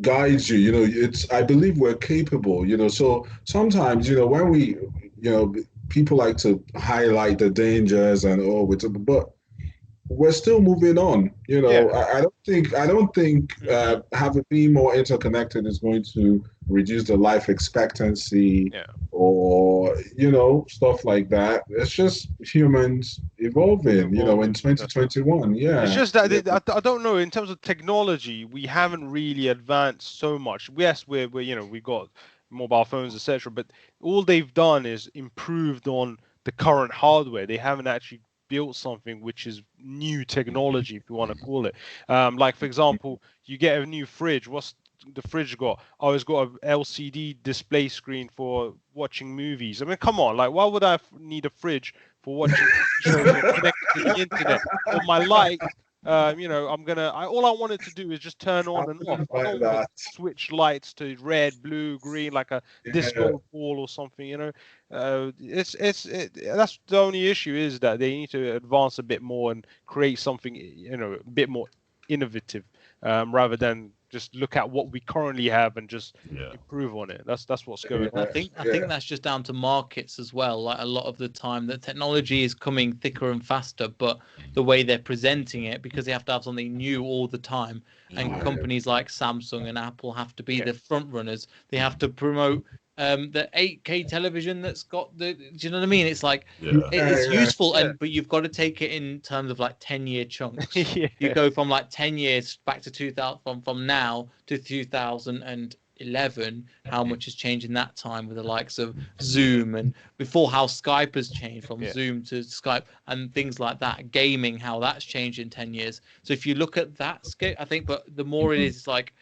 guides you. I believe we're capable. So sometimes, when we, people like to highlight the dangers and but we're still moving on. Yeah. I don't think having being more interconnected is going to reduce the life expectancy or stuff like that. It's just humans evolving. In 2021. Yeah. It's just that I don't know. In terms of technology, we haven't really advanced so much. Yes, we got mobile phones, etc. But all they've done is improved on the current hardware. They haven't actually built something which is new technology, if you want to call it. Like, for example, you get a new fridge. What's the fridge got? Oh, it's got a LCD display screen for watching movies. I mean, come on. Like, why would I need a fridge for watching shows connected to the internet? Or my light, all I wanted to do is just turn on and off. I don't want to switch lights to red, blue, green, like a disco ball or something. That's the only issue, is that they need to advance a bit more and create something, a bit more innovative, rather than just look at what we currently have and just improve on it. That's what's going on. I think that's just down to markets as well. Like, a lot of the time, the technology is coming thicker and faster, but the way they're presenting it, because they have to have something new all the time, and companies like Samsung and Apple have to be the front runners. They have to promote the 8K television that's got do you know what I mean? It's like it's useful, but you've got to take it in terms of like 10-year chunks. You go from like 10 years back to 2000, from now to 2011, how much has changed in that time with the likes of Zoom, and before how Skype has changed from Zoom to Skype and things like that. Gaming, how that's changed in 10 years. So if you look at that scale, I think, but the more it is, it's like,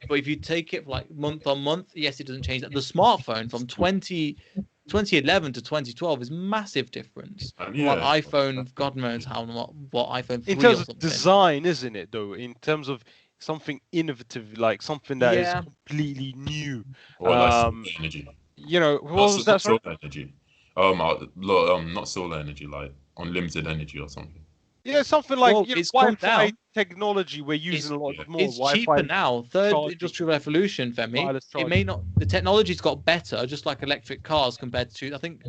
but if you take it like month on month, yes, it doesn't change that. The smartphone from 2011 to 2012 is massive difference. Like iPhone, God knows what iPhone 3 in terms of design, isn't it, though? In terms of something innovative, like something that is completely new. Or like solar energy. What was that? Solar energy. Not solar energy, like unlimited energy or something. Yeah, something like Wi-Fi technology we're using a lot more. It's cheaper now. Third industrial revolution, Femi. It may not. The technology's got better, just like electric cars compared to. I think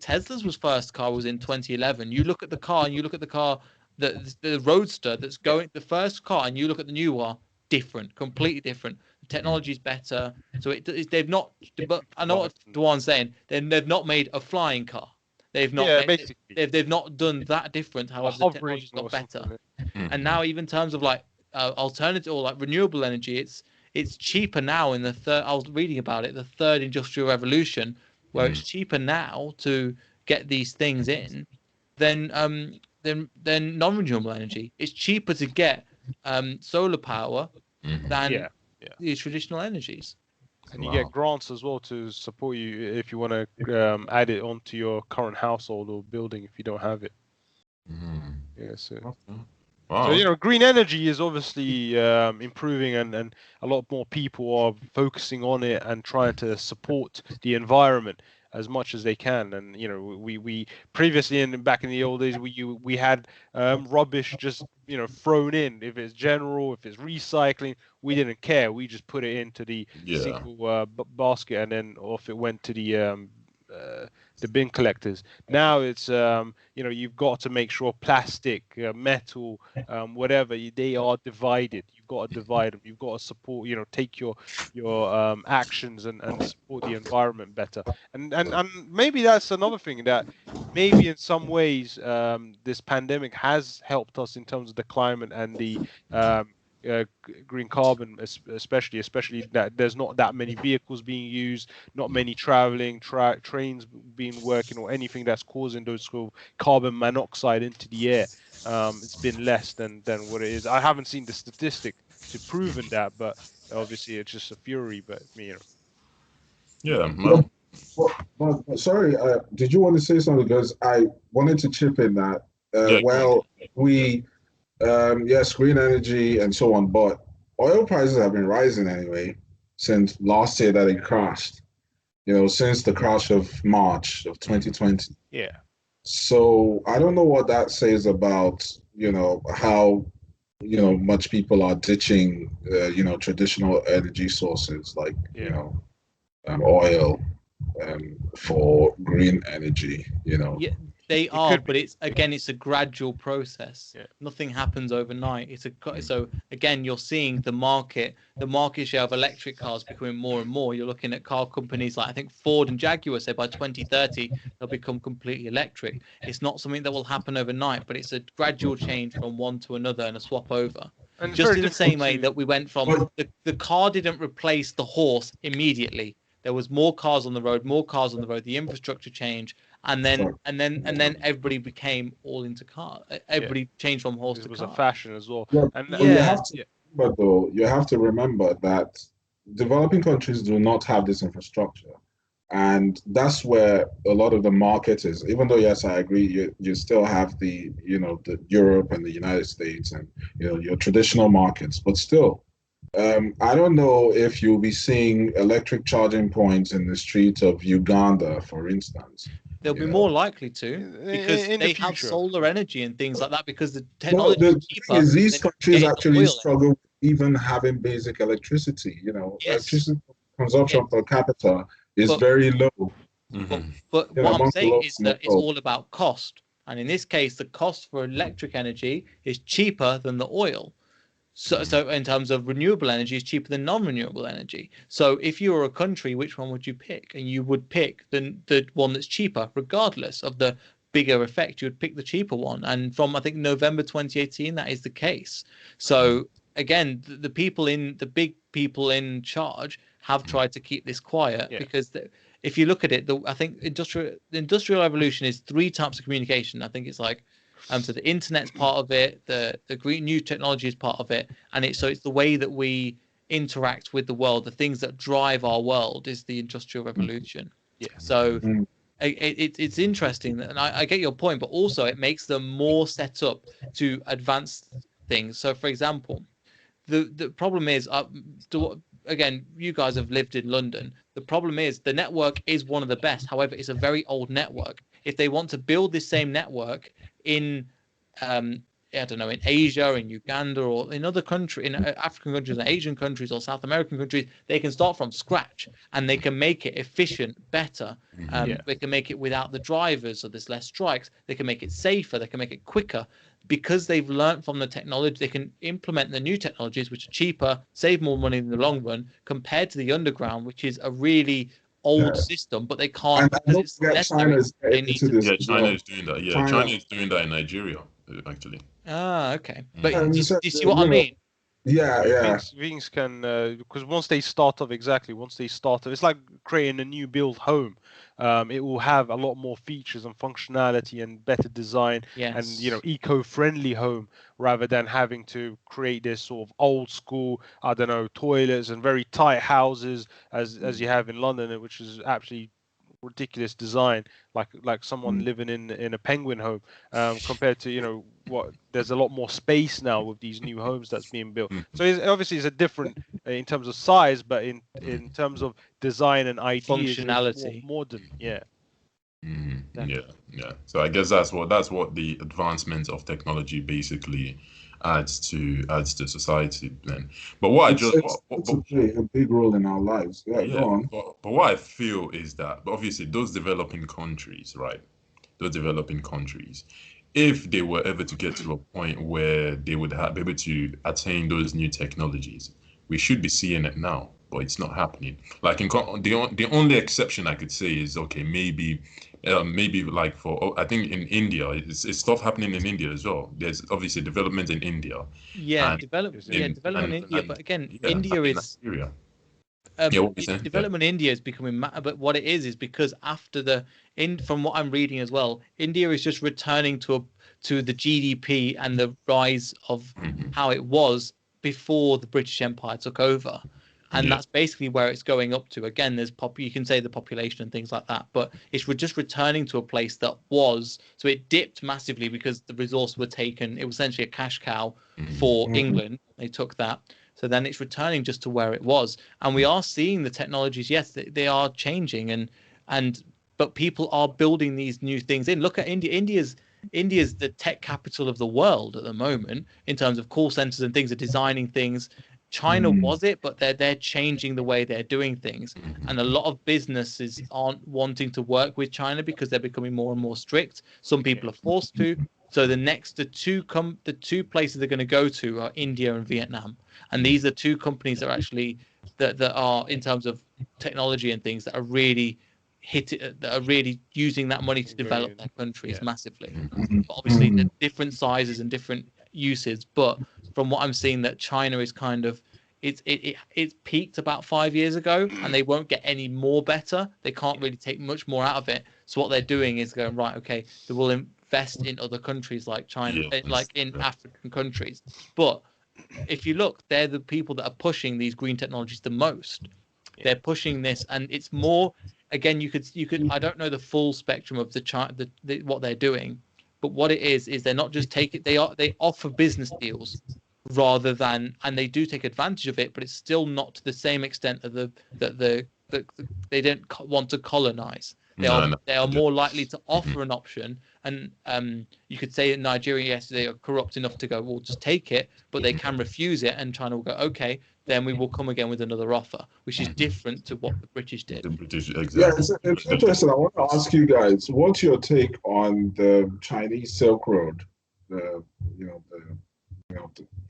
Tesla's first car was in 2011. You look at the car, and you look at the car, the Roadster that's going, the first car, and you look at the new one, different, completely different. The technology's better. So they've not. But I know what Duan's saying. They've not made a flying car. They've not. They've not done that different. However, the technology's got better. And now, even in terms of like alternative or like renewable energy, it's cheaper now in the third. I was reading about it, the third industrial revolution, where it's cheaper now to get these things in than non-renewable energy. It's cheaper to get solar power than these traditional energies. And you get grants as well to support you if you want to add it onto your current household or building if you don't have it. So green energy is obviously improving, and a lot more people are focusing on it and trying to support the environment as much as they can. And we previously, back in the old days, we had rubbish just thrown in. If it's general, if it's recycling, we didn't care. We just put it into the single basket, and then off it went to the the bin collectors. Now it's you've got to make sure plastic, metal, whatever, they are divided. You've got to divide them. You've got to support, take your actions and support the environment better. And maybe that's another thing that maybe in some ways this pandemic has helped us in terms of the climate and the green carbon, especially that there's not that many vehicles being used, not many traveling, trains being working, or anything that's causing those sort of carbon monoxide into the air. It's been less than what it is. I haven't seen the statistic to proven that, but obviously it's just a theory. But Yeah, man. But sorry, did you want to say something? Because I wanted to chip in that, Yeah, go we, yes, green energy and so on, but oil prices have been rising anyway since last year that it crashed, since the crash of March of 2020. Yeah. So I don't know what that says about, how, much people are ditching, traditional energy sources like, oil for green energy, Yeah, they are, but it's a gradual process. Yeah. Nothing happens overnight. So again, you're seeing the market share of electric cars becoming more and more. You're looking at car companies like, I think Ford and Jaguar say by 2030 they'll become completely electric. It's not something that will happen overnight, but it's a gradual change from one to another and a swap over. And Just in the same way that we went from the car didn't replace the horse immediately. There was more cars on the road, the infrastructure changed, and then everybody became all into car. Everybody changed from horse to car. It was a fashion as well. Yeah, And you have to remember that developing countries do not have this infrastructure. And that's where a lot of the market is. Even though, yes, I agree, you still have the Europe and the United States and, your traditional markets, but still, I don't know if you'll be seeing electric charging points in the streets of Uganda, for instance. They'll be more likely to, because they have solar energy and things like that, because the technology is cheaper. These countries actually struggle with even having basic electricity. Electricity consumption per capita is very low. But what I'm saying is that it's all about cost. And in this case, the cost for electric energy is cheaper than the oil. So in terms of renewable energy, it's cheaper than non-renewable energy. So if you were a country, which one would you pick? And you would pick the one that's cheaper, regardless of the bigger effect. You would pick the cheaper one. And from, I think, November 2018, that is the case. So again, the big people in charge have tried to keep this quiet, because if you look at it, I think the industrial revolution is 3 types of communication. I think it's like, so the internet's part of it, the green new technology is part of it, and it's the way that we interact with the world, the things that drive our world, is the industrial revolution. Yeah. So it's interesting, and I get your point, but also it makes them more set up to advance things. So, for example, the problem is, again, you guys have lived in London. The problem is the network is one of the best. However, it's a very old network. If they want to build this same network in I don't know, in Asia, in Uganda, or in other countries, in African countries, and Asian countries, or South American countries, they can start from scratch and they can make it efficient, better. They can make it without the drivers, so there's less strikes. They can make it safer. They can make it quicker, because they've learned from the technology. They can implement the new technologies, which are cheaper, save more money in the long run, compared to the underground, which is a really old system, but they can't, because it's necessary. China is doing that. Yeah, China is doing that in Nigeria, actually. Okay. But do you see what I mean? Yeah. Things can, because once they start off, it's like creating a new build home. It will have a lot more features and functionality and better design, and eco-friendly home, rather than having to create this sort of old school, I don't know, toilets and very tight houses as you have in London, which is absolutely ridiculous design, like someone living in a penguin home, compared to there's a lot more space now with these new homes that's being built. So obviously it's a different in terms of size, but in terms of design and ideas, functionality, more modern. Yeah. So I guess that's what the advancement of technology basically adds to society then. But what I just it's to play a big role in our lives. Yeah, yeah, go on. but what I feel is that obviously those developing countries, right? Those developing countries, if they were ever to get to a point where they would be able to attain those new technologies, we should be seeing it now, but it's not happening. Like the only exception I could say is okay, maybe like I think in India, it's stuff happening in India as well. There's obviously development in India, and development in India, but again, yeah, India and in is Nigeria. Yeah, what we saying? development in India is becoming but what it is because after from what I'm reading as well, India is just returning to the GDP and the rise of how it was before the British Empire took over. And that's basically where it's going up to. Again, there's you can say the population and things like that, but it's just returning to a place that was. So it dipped massively because the resources were taken. It was essentially a cash cow for England. They took that. So then it's returning just to where it was. And we are seeing the technologies. Yes, they are changing, but people are building these new things in. Look at India. India's the tech capital of the world at the moment in terms of call centers and things. Are designing things. China was it, but they're changing the way they're doing things, and a lot of businesses aren't wanting to work with China because they're becoming more and more strict. Some people are forced to. So the two places they're going to go to are India and Vietnam, and these are two companies that are actually that are in terms of technology and things that are really that are really using that money to develop their countries massively. But obviously, the different sizes and different uses, but from what I'm seeing, that China is kind of it's peaked about 5 years ago, and they won't get any more better. They can't really take much more out of it. So what they're doing is going right. Okay, they will invest in other countries like China, like in African countries. But if you look, they're the people that are pushing these green technologies the most. They're pushing this, and it's more. Again, you could. I don't know the full spectrum of what they're doing, but what it is they're not just they offer business deals rather than, and they do take advantage of it, but it's still not to the same extent of that they don't want to colonize. They are more likely to offer an option, and you could say in Nigeria, yes, they are corrupt enough to go, well, just take it, but they can refuse it, and China will go, okay, then we will come again with another offer, which is different to what the British did. The British, exactly. Yeah, it's interesting. I want to ask you guys, what's your take on the Chinese Silk Road, the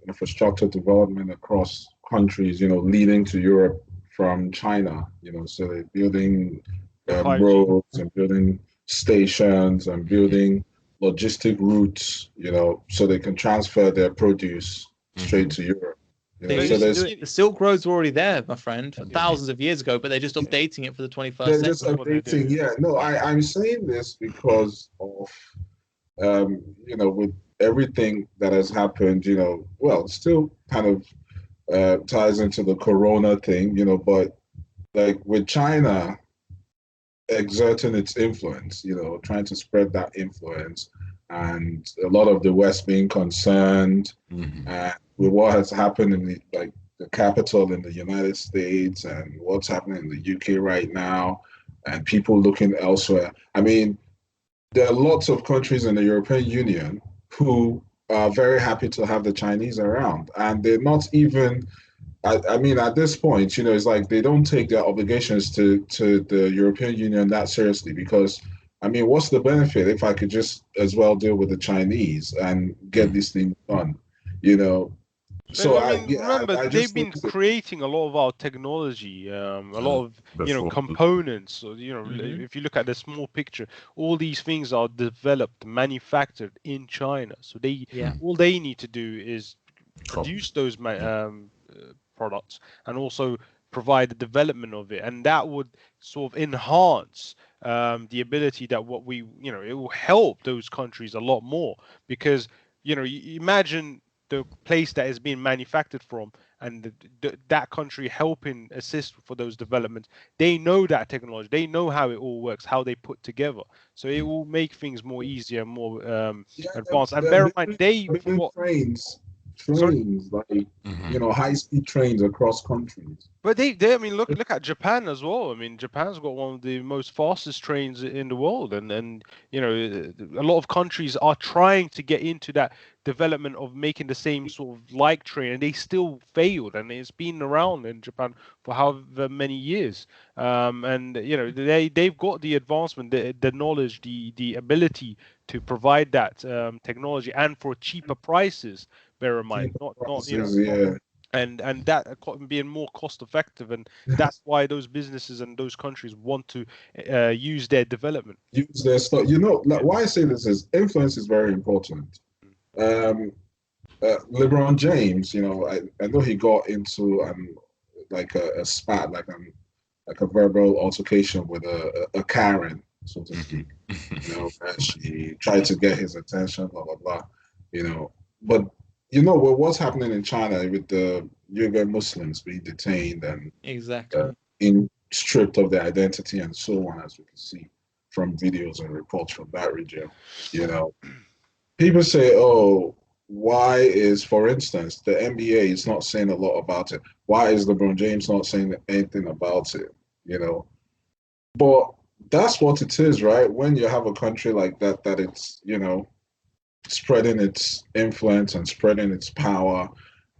infrastructure development across countries, leading to Europe from China, so they're building roads and building stations and building logistic routes, so they can transfer their produce straight to Europe. The Silk Road's already there, my friend, thousands of years ago, but they're just updating it for the 21st century. They're just updating, yeah. No, I'm saying this because of, with everything that has happened, still kind of ties into the Corona thing, but like with China exerting its influence, trying to spread that influence, and a lot of the West being concerned with what has happened in the capital in the United States and what's happening in the UK right now, and people looking elsewhere. I mean, there are lots of countries in the European Union who are very happy to have the Chinese around, and they're not even. I mean, at this point, it's like they don't take their obligations to the European Union that seriously, because, I mean, what's the benefit if I could just as well deal with the Chinese and get this thing done, So remember, they've been creating a lot of our technology, a lot of components. So, if you look at the small picture, all these things are developed, manufactured in China. So all they need to do is produce those products and also provide the development of it, and that would sort of enhance the ability that it will help those countries a lot more, because you imagine the place that is being manufactured from, and that country helping assist for those developments. They know that technology, they know how it all works, how they put together, so it will make things more easier, more advanced. And bear in mind, trains like high-speed trains across countries. But they I mean, look at Japan as well. I mean, Japan's got one of the most fastest trains in the world, and a lot of countries are trying to get into that development of making the same sort of like train, and they still failed, and it's been around in Japan for however many years. And you know, they've got the advancement, the knowledge, the ability to provide that technology, and for cheaper prices. Bear in mind, not you know, Yeah. and that being more cost effective, and that's why those businesses and those countries want to use their development. Use their stuff. You know, like, why I say this is influence is very important. LeBron James, you know, I know he got into like a spat, like a verbal altercation with a Karen, so to speak. You know, and she tried to get his attention, blah blah blah. You know, but you know what's happening in China with the Uyghur Muslims being detained and Exactly. being stripped of their identity and so on, as we can see from videos and reports from that region. You know, people say, "Oh, why is, for instance, the NBA is not saying a lot about it? Why is LeBron James not saying anything about it?" You know, but that's what it is, right? When you have a country like that, that it's, you know, spreading its influence and spreading its power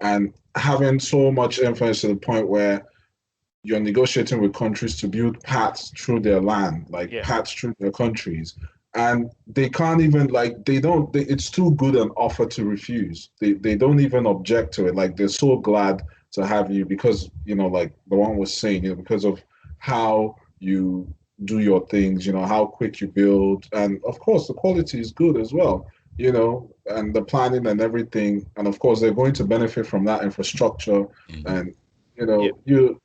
and having so much influence to the point where you're negotiating with countries to build paths through their land, like paths through their countries. And they can't even, like, it's too good an offer to refuse. They don't even object to it. Like, they're so glad to have you because, you know, like the one was saying, you know, because of how you do your things, you know, how quick you build. And of course, the quality is good as well, you know, and the planning and everything. And of course, they're going to benefit from that infrastructure. And, you know,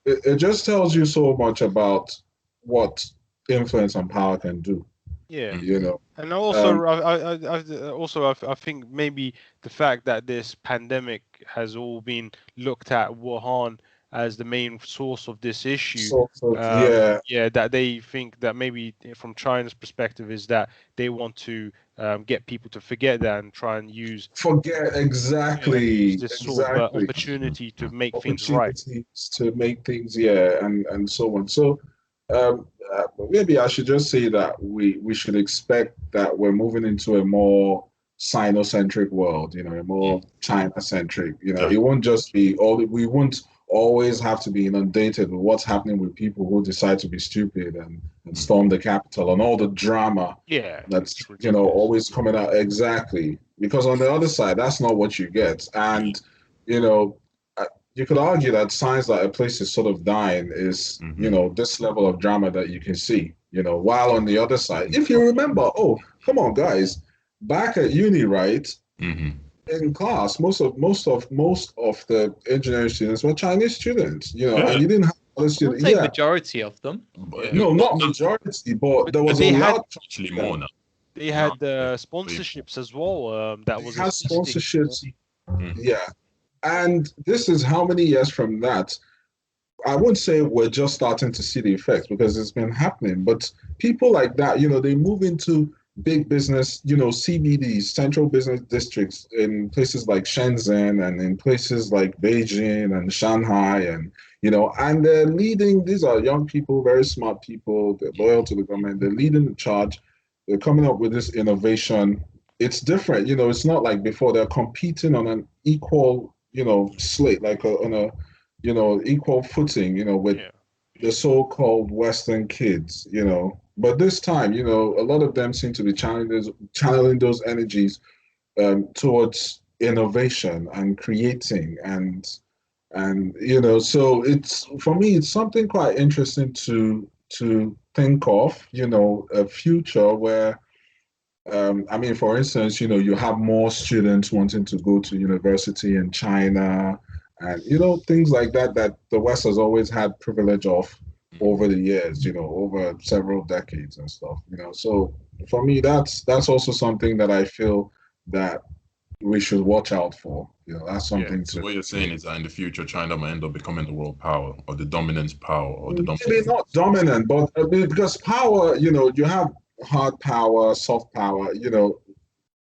it just tells you so much about what influence and power can do. Yeah, you know, and also, I think maybe the fact that this pandemic has all been looked at Wuhan as the main source of this issue. That they think that maybe from China's perspective is that they want to get people to forget that and try and use this sort of opportunity to make things right. To make things, and so on. So maybe I should just say that we should expect that we're moving into a more Sino-centric world, you know, a more China-centric. You know, it won't just be we won't always have to be inundated with what's happening with people who decide to be stupid and storm the Capitol and all the drama that's, you know, always coming out. Exactly. Because on the other side, that's not what you get. And, you know, you could argue that signs that a place is sort of dying is, you know, this level of drama that you can see, you know, while on the other side, if you remember, come on, guys, back at uni, right? In class, most of the engineering students were Chinese students, you know, and you didn't have other students. I'd say majority of them. No, not majority, but there was a lot. Actually, more now. They had sponsorships as well. That was sponsorships. Yeah, and this is how many years from that. I wouldn't say we're just starting to see the effects because it's been happening, but people like that, you know, they move into big business, you know, CBDs, central business districts in places like Shenzhen and in places like Beijing and Shanghai, and, you know, and they're leading. These are young people, very smart people. They're loyal to the government. They're leading the charge. They're coming up with this innovation. It's different, you know, it's not like before. They're competing on an equal, you know, slate, like on a, you know, equal footing, you know, with the so-called Western kids, you know. But this time, you know, a lot of them seem to be channeling those energies towards innovation and creating and you know, so it's, for me, it's something quite interesting to think of, you know, a future where I mean, for instance, you know, you have more students wanting to go to university in China and, you know, things like that the West has always had privilege of over the years, you know, over several decades and stuff, you know. So for me, that's also something that I feel that we should watch out for. You know, that's something so what you're saying is that in the future, China might end up becoming the world power or the dominant power or the dominant. Maybe not dominant, but because power, you know, you have hard power, soft power, you know.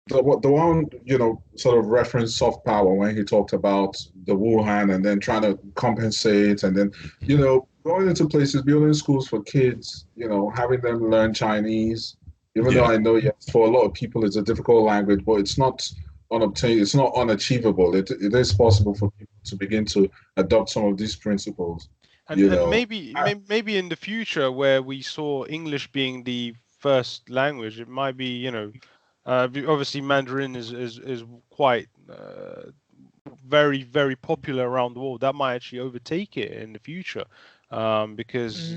The one, you know, sort of referenced soft power when he talked about the Wuhan and then trying to compensate and then, you know, going into places, building schools for kids, you know, having them learn Chinese, even though I know, yes, for a lot of people it's a difficult language, but it's not unobtainable. It's not unachievable. It is possible for people to begin to adopt some of these principles. And You know, maybe in the future where we saw English being the first language, it might be, obviously Mandarin is quite very, very popular around the world. That might actually overtake it in the future. Because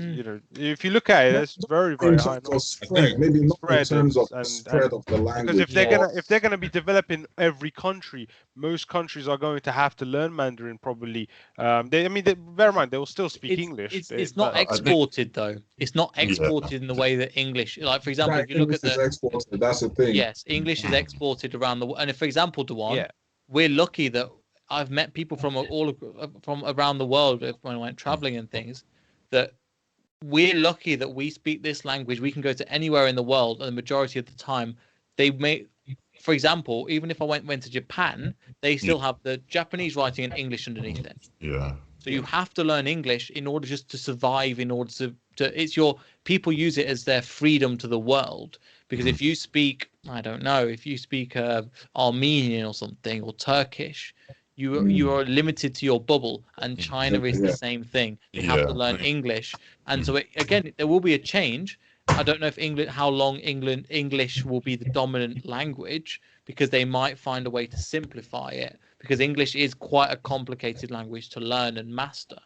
if you look at it, it's very, in very high. terms of spread, maybe not in terms of the spread of the language. Because if they're gonna be developing every country, most countries are going to have to learn Mandarin probably. Bear in mind they will still speak English. It's not exported though. It's not exported in the way that English. Like for example, if you look at the exported, that's the thing. Yes, English is exported around the world. And if, for example, Dewan, we're lucky that I've met people from from around the world when I went traveling and things, that we're lucky that we speak this language. We can go to anywhere in the world, and the majority of the time, for example, even if I went to Japan, they still have the Japanese writing in English underneath it. Yeah. So you have to learn English in order just to survive. In order to people use it as their freedom to the world. Because if you speak, I don't know, if you speak Armenian or something or Turkish, you are limited to your bubble, and China is the same thing. They have to learn English, and so again, there will be a change. I don't know if how long English will be the dominant language, because they might find a way to simplify it, because English is quite a complicated language to learn and master.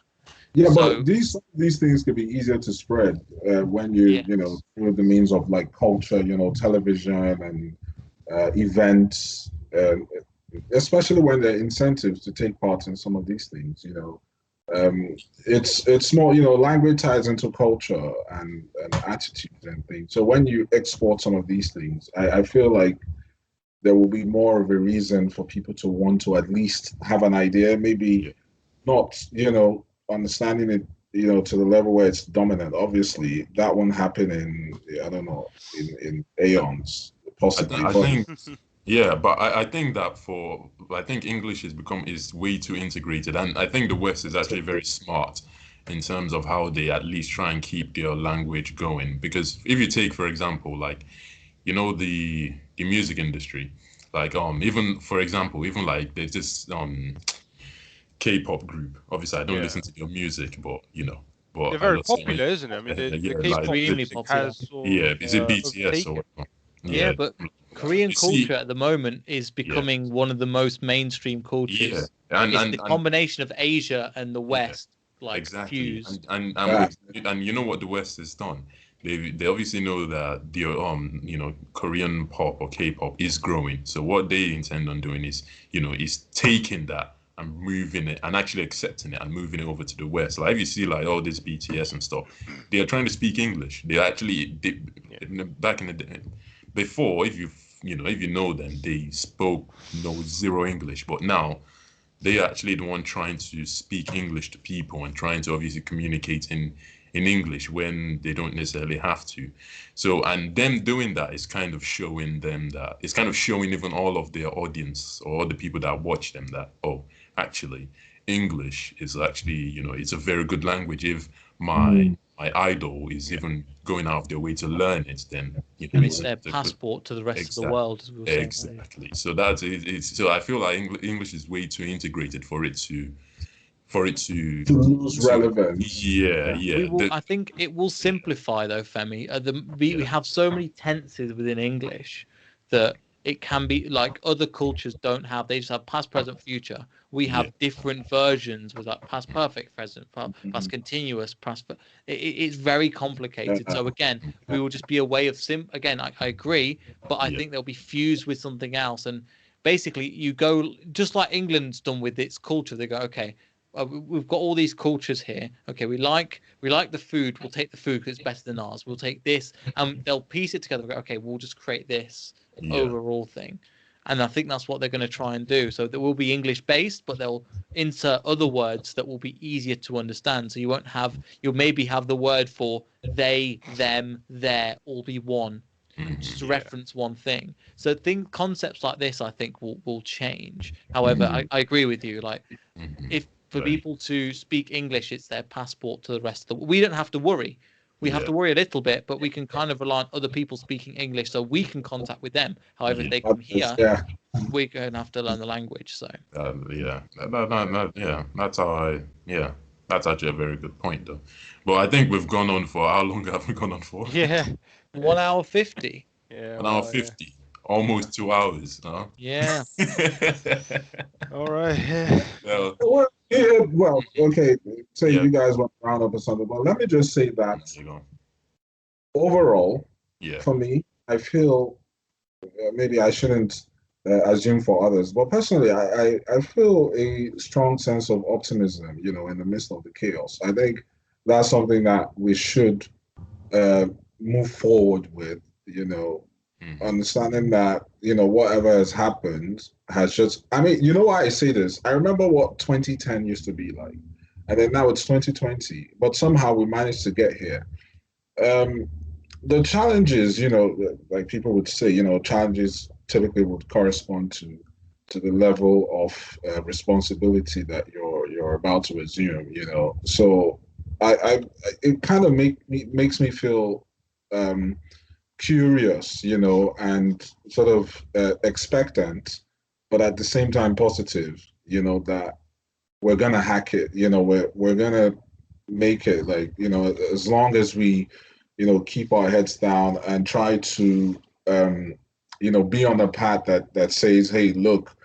Yeah, but these things can be easier to spread when you through the means of like culture, television and events, especially when there are incentives to take part in some of these things. It's more, language ties into culture and attitudes and things. So when you export some of these things, I feel like there will be more of a reason for people to want to at least have an idea, maybe not, understanding it, to the level where it's dominant. Obviously, that won't happen in aeons, possibly. But I think that English is way too integrated, and I think the West is actually very smart in terms of how they at least try and keep their language going. Because if you take, for example, like, the music industry, like even for example, even like there's this K-pop group. Obviously, I don't listen to their music, but but they're very popular, isn't it? I mean, the K-pop music has is it BTS or whatnot? Yeah, but Korean culture at the moment is becoming one of the most mainstream cultures. Yeah, and the combination of Asia and the West, fused. And you know what the West has done? They obviously know that the Korean pop or K-pop is growing. So what they intend on doing is taking that and moving it and actually accepting it and moving it over to the West. Like if you see like all this BTS and stuff, they are trying to speak English. Back in the day, before, if you know them, they spoke zero English, but now they are actually the one trying to speak English to people and trying to obviously communicate in English when they don't necessarily have to. So, and them doing that is kind of showing them that, it's kind of showing even all of their audience or all the people that watch them that, actually, English is actually, it's a very good language. If my idol is even going out of their way to learn it, then it's their passport to the rest of the world, as we were saying. Exactly. So that's it. So I feel like English is way too integrated for it to lose relevance. I think it will simplify though, Femi. We have so many tenses within English that it can be like other cultures don't have. They just have past, present, future. We have different versions with like past perfect, present, past continuous, past. It's very complicated. So again, we will just be a way of Again, I agree, but I think they'll be fused with something else. And basically, you go just like England's done with its culture. They go, okay, we've got all these cultures here. Okay, we like the food. We'll take the food because it's better than ours. We'll take this, and they'll piece it together. Okay, we'll just create this overall thing. And I think that's what they're going to try and do. So there will be English based, but they'll insert other words that will be easier to understand. So you'll maybe have the word for they, them, their all be one, just to reference one thing. So concepts like this, I think, will change. However, I agree with you. Like, if for people to speak English, it's their passport to the rest of the world. We don't have to worry. We have to worry a little bit, but we can kind of rely on other people speaking English so we can contact with them. However, if they come here, we're going to have to learn the language. So that's actually a very good point, though. But I think we've gone on for how long have we gone on for? Yeah. 1 hour 50. Yeah. 1 hour 50. Almost 2 hours, huh? Yeah. All right. Yeah. Well, okay. Say you guys want to round up or something, but let me just say that overall, for me, I feel maybe I shouldn't assume for others, but personally, I feel a strong sense of optimism, in the midst of the chaos. I think that's something that we should move forward with, understanding that, whatever has happened has just, why I say this? I remember what 2010 used to be like, and then now it's 2020, but somehow we managed to get here. The challenges, like people would say, challenges typically would correspond to the level of responsibility that you're about to assume, So it kind of makes me feel curious, and sort of expectant, but at the same time positive, that we're gonna hack it, we're gonna make it, like, as long as we, keep our heads down and try to, be on a path that says, hey, look,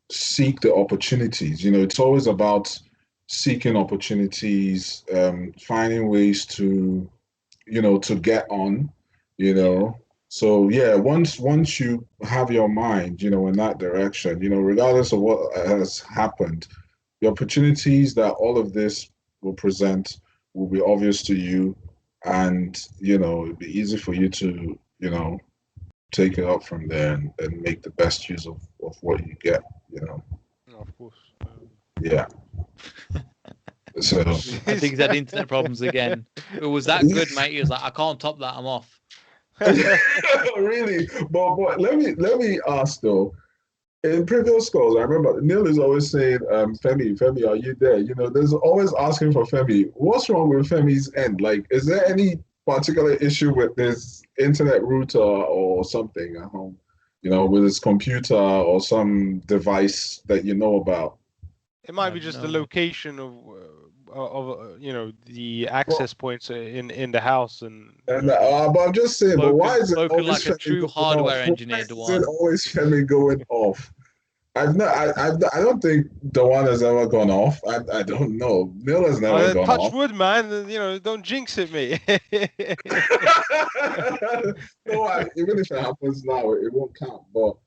seek the opportunities. It's always about seeking opportunities, finding ways to, to get on, So yeah, once you have your mind, in that direction, regardless of what has happened, the opportunities that all of this will present will be obvious to you, and it'll be easy for you to, take it up from there and make the best use of what you get, Of course. Yeah. So I think he's had internet problems again. It was that good, mate. He was like, I can't top that. I'm off. Really, but let me ask though. In previous calls, I remember Neil is always saying, Femi, are you there? There's always asking for Femi. What's wrong with Femi's end? Like, is there any particular issue with this internet router or something at home? With his computer or some device that you know about? It might be just the location of the access points in the house but I'm just saying, but why is it spoken always like a true hardware engineer, Dewan? Why is it always Femi going off? I don't think Dewan has ever gone off. I don't know. Neil has never gone touch off. wood, man. Don't jinx it, mate. No, even if it happens now, it won't count. But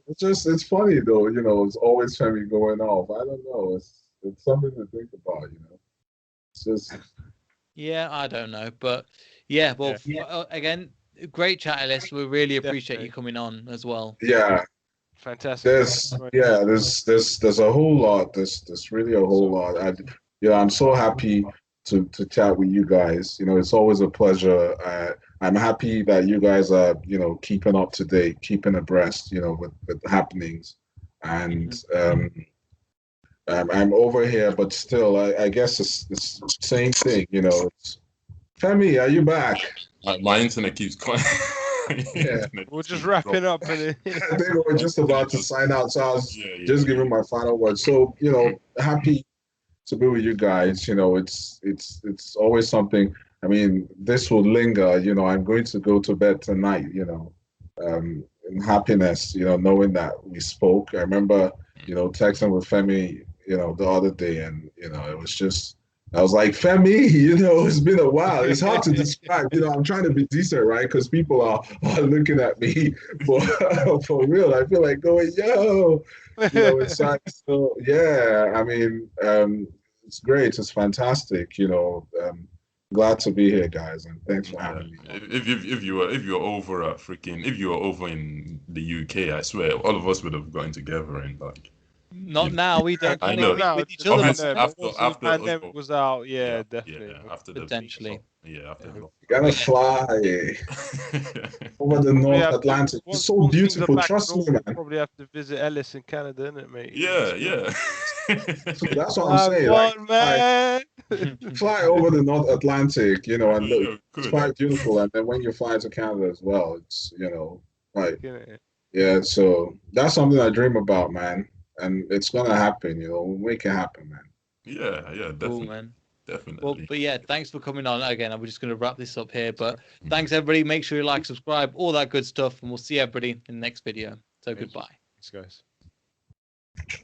it's funny though. It's always Femi going off. I don't know. It's something to think about. It's just. Yeah, I don't know, but yeah. Well, again, great chat, Ellis. We really appreciate you coming on as well. Yeah. Fantastic. There's a whole lot. There's really a whole lot. I'm so happy to chat with you guys. It's always a pleasure. I'm happy that you guys are, keeping up to date, keeping abreast, with happenings. And I'm over here, but still, I guess it's the same thing. It's, Femi, are you back? My internet keeps calling. Yeah, we're just wrapping up. I think we're just about to sign out, so I was just giving my final word. So, happy to be with you guys. It's always something. I mean, this will linger. I'm going to go to bed tonight. In happiness. Knowing that we spoke. I remember, texting with Femi, the other day, and it was just. I was like, Femi, it's been a while. It's hard to describe. I'm trying to be decent, right? Because people are looking at me. But for real, I feel like going, yo. It's like, so, yeah, I mean, it's great. It's fantastic. Glad to be here, guys, and thanks for having me. If you were over in the UK, I swear, all of us would have gotten together and like. Not now. We don't. I know. With each other. After the pandemic was out, definitely. Yeah, after potentially. After you gotta fly over the North Atlantic. It's so beautiful. Trust me, man. Probably have to visit Ellis in Canada, isn't it, mate? Yeah. So that's what I'm saying. Like, man. fly over the North Atlantic, you know, and look, Yeah, it's good. quite beautiful. And then when you fly to Canada as well, it's, you know, like, Yeah. yeah. So that's something I dream about, man. And it's gonna happen, you know, we'll make it happen, man. Yeah, Cool, definitely, man. Well, definitely. but yeah, thanks for coming on again. I'm just going to wrap this up here. But Mhm. thanks, everybody. Make sure you like, subscribe, all that good stuff. And we'll see everybody in the next video. So Thank you. goodbye. Thanks, guys.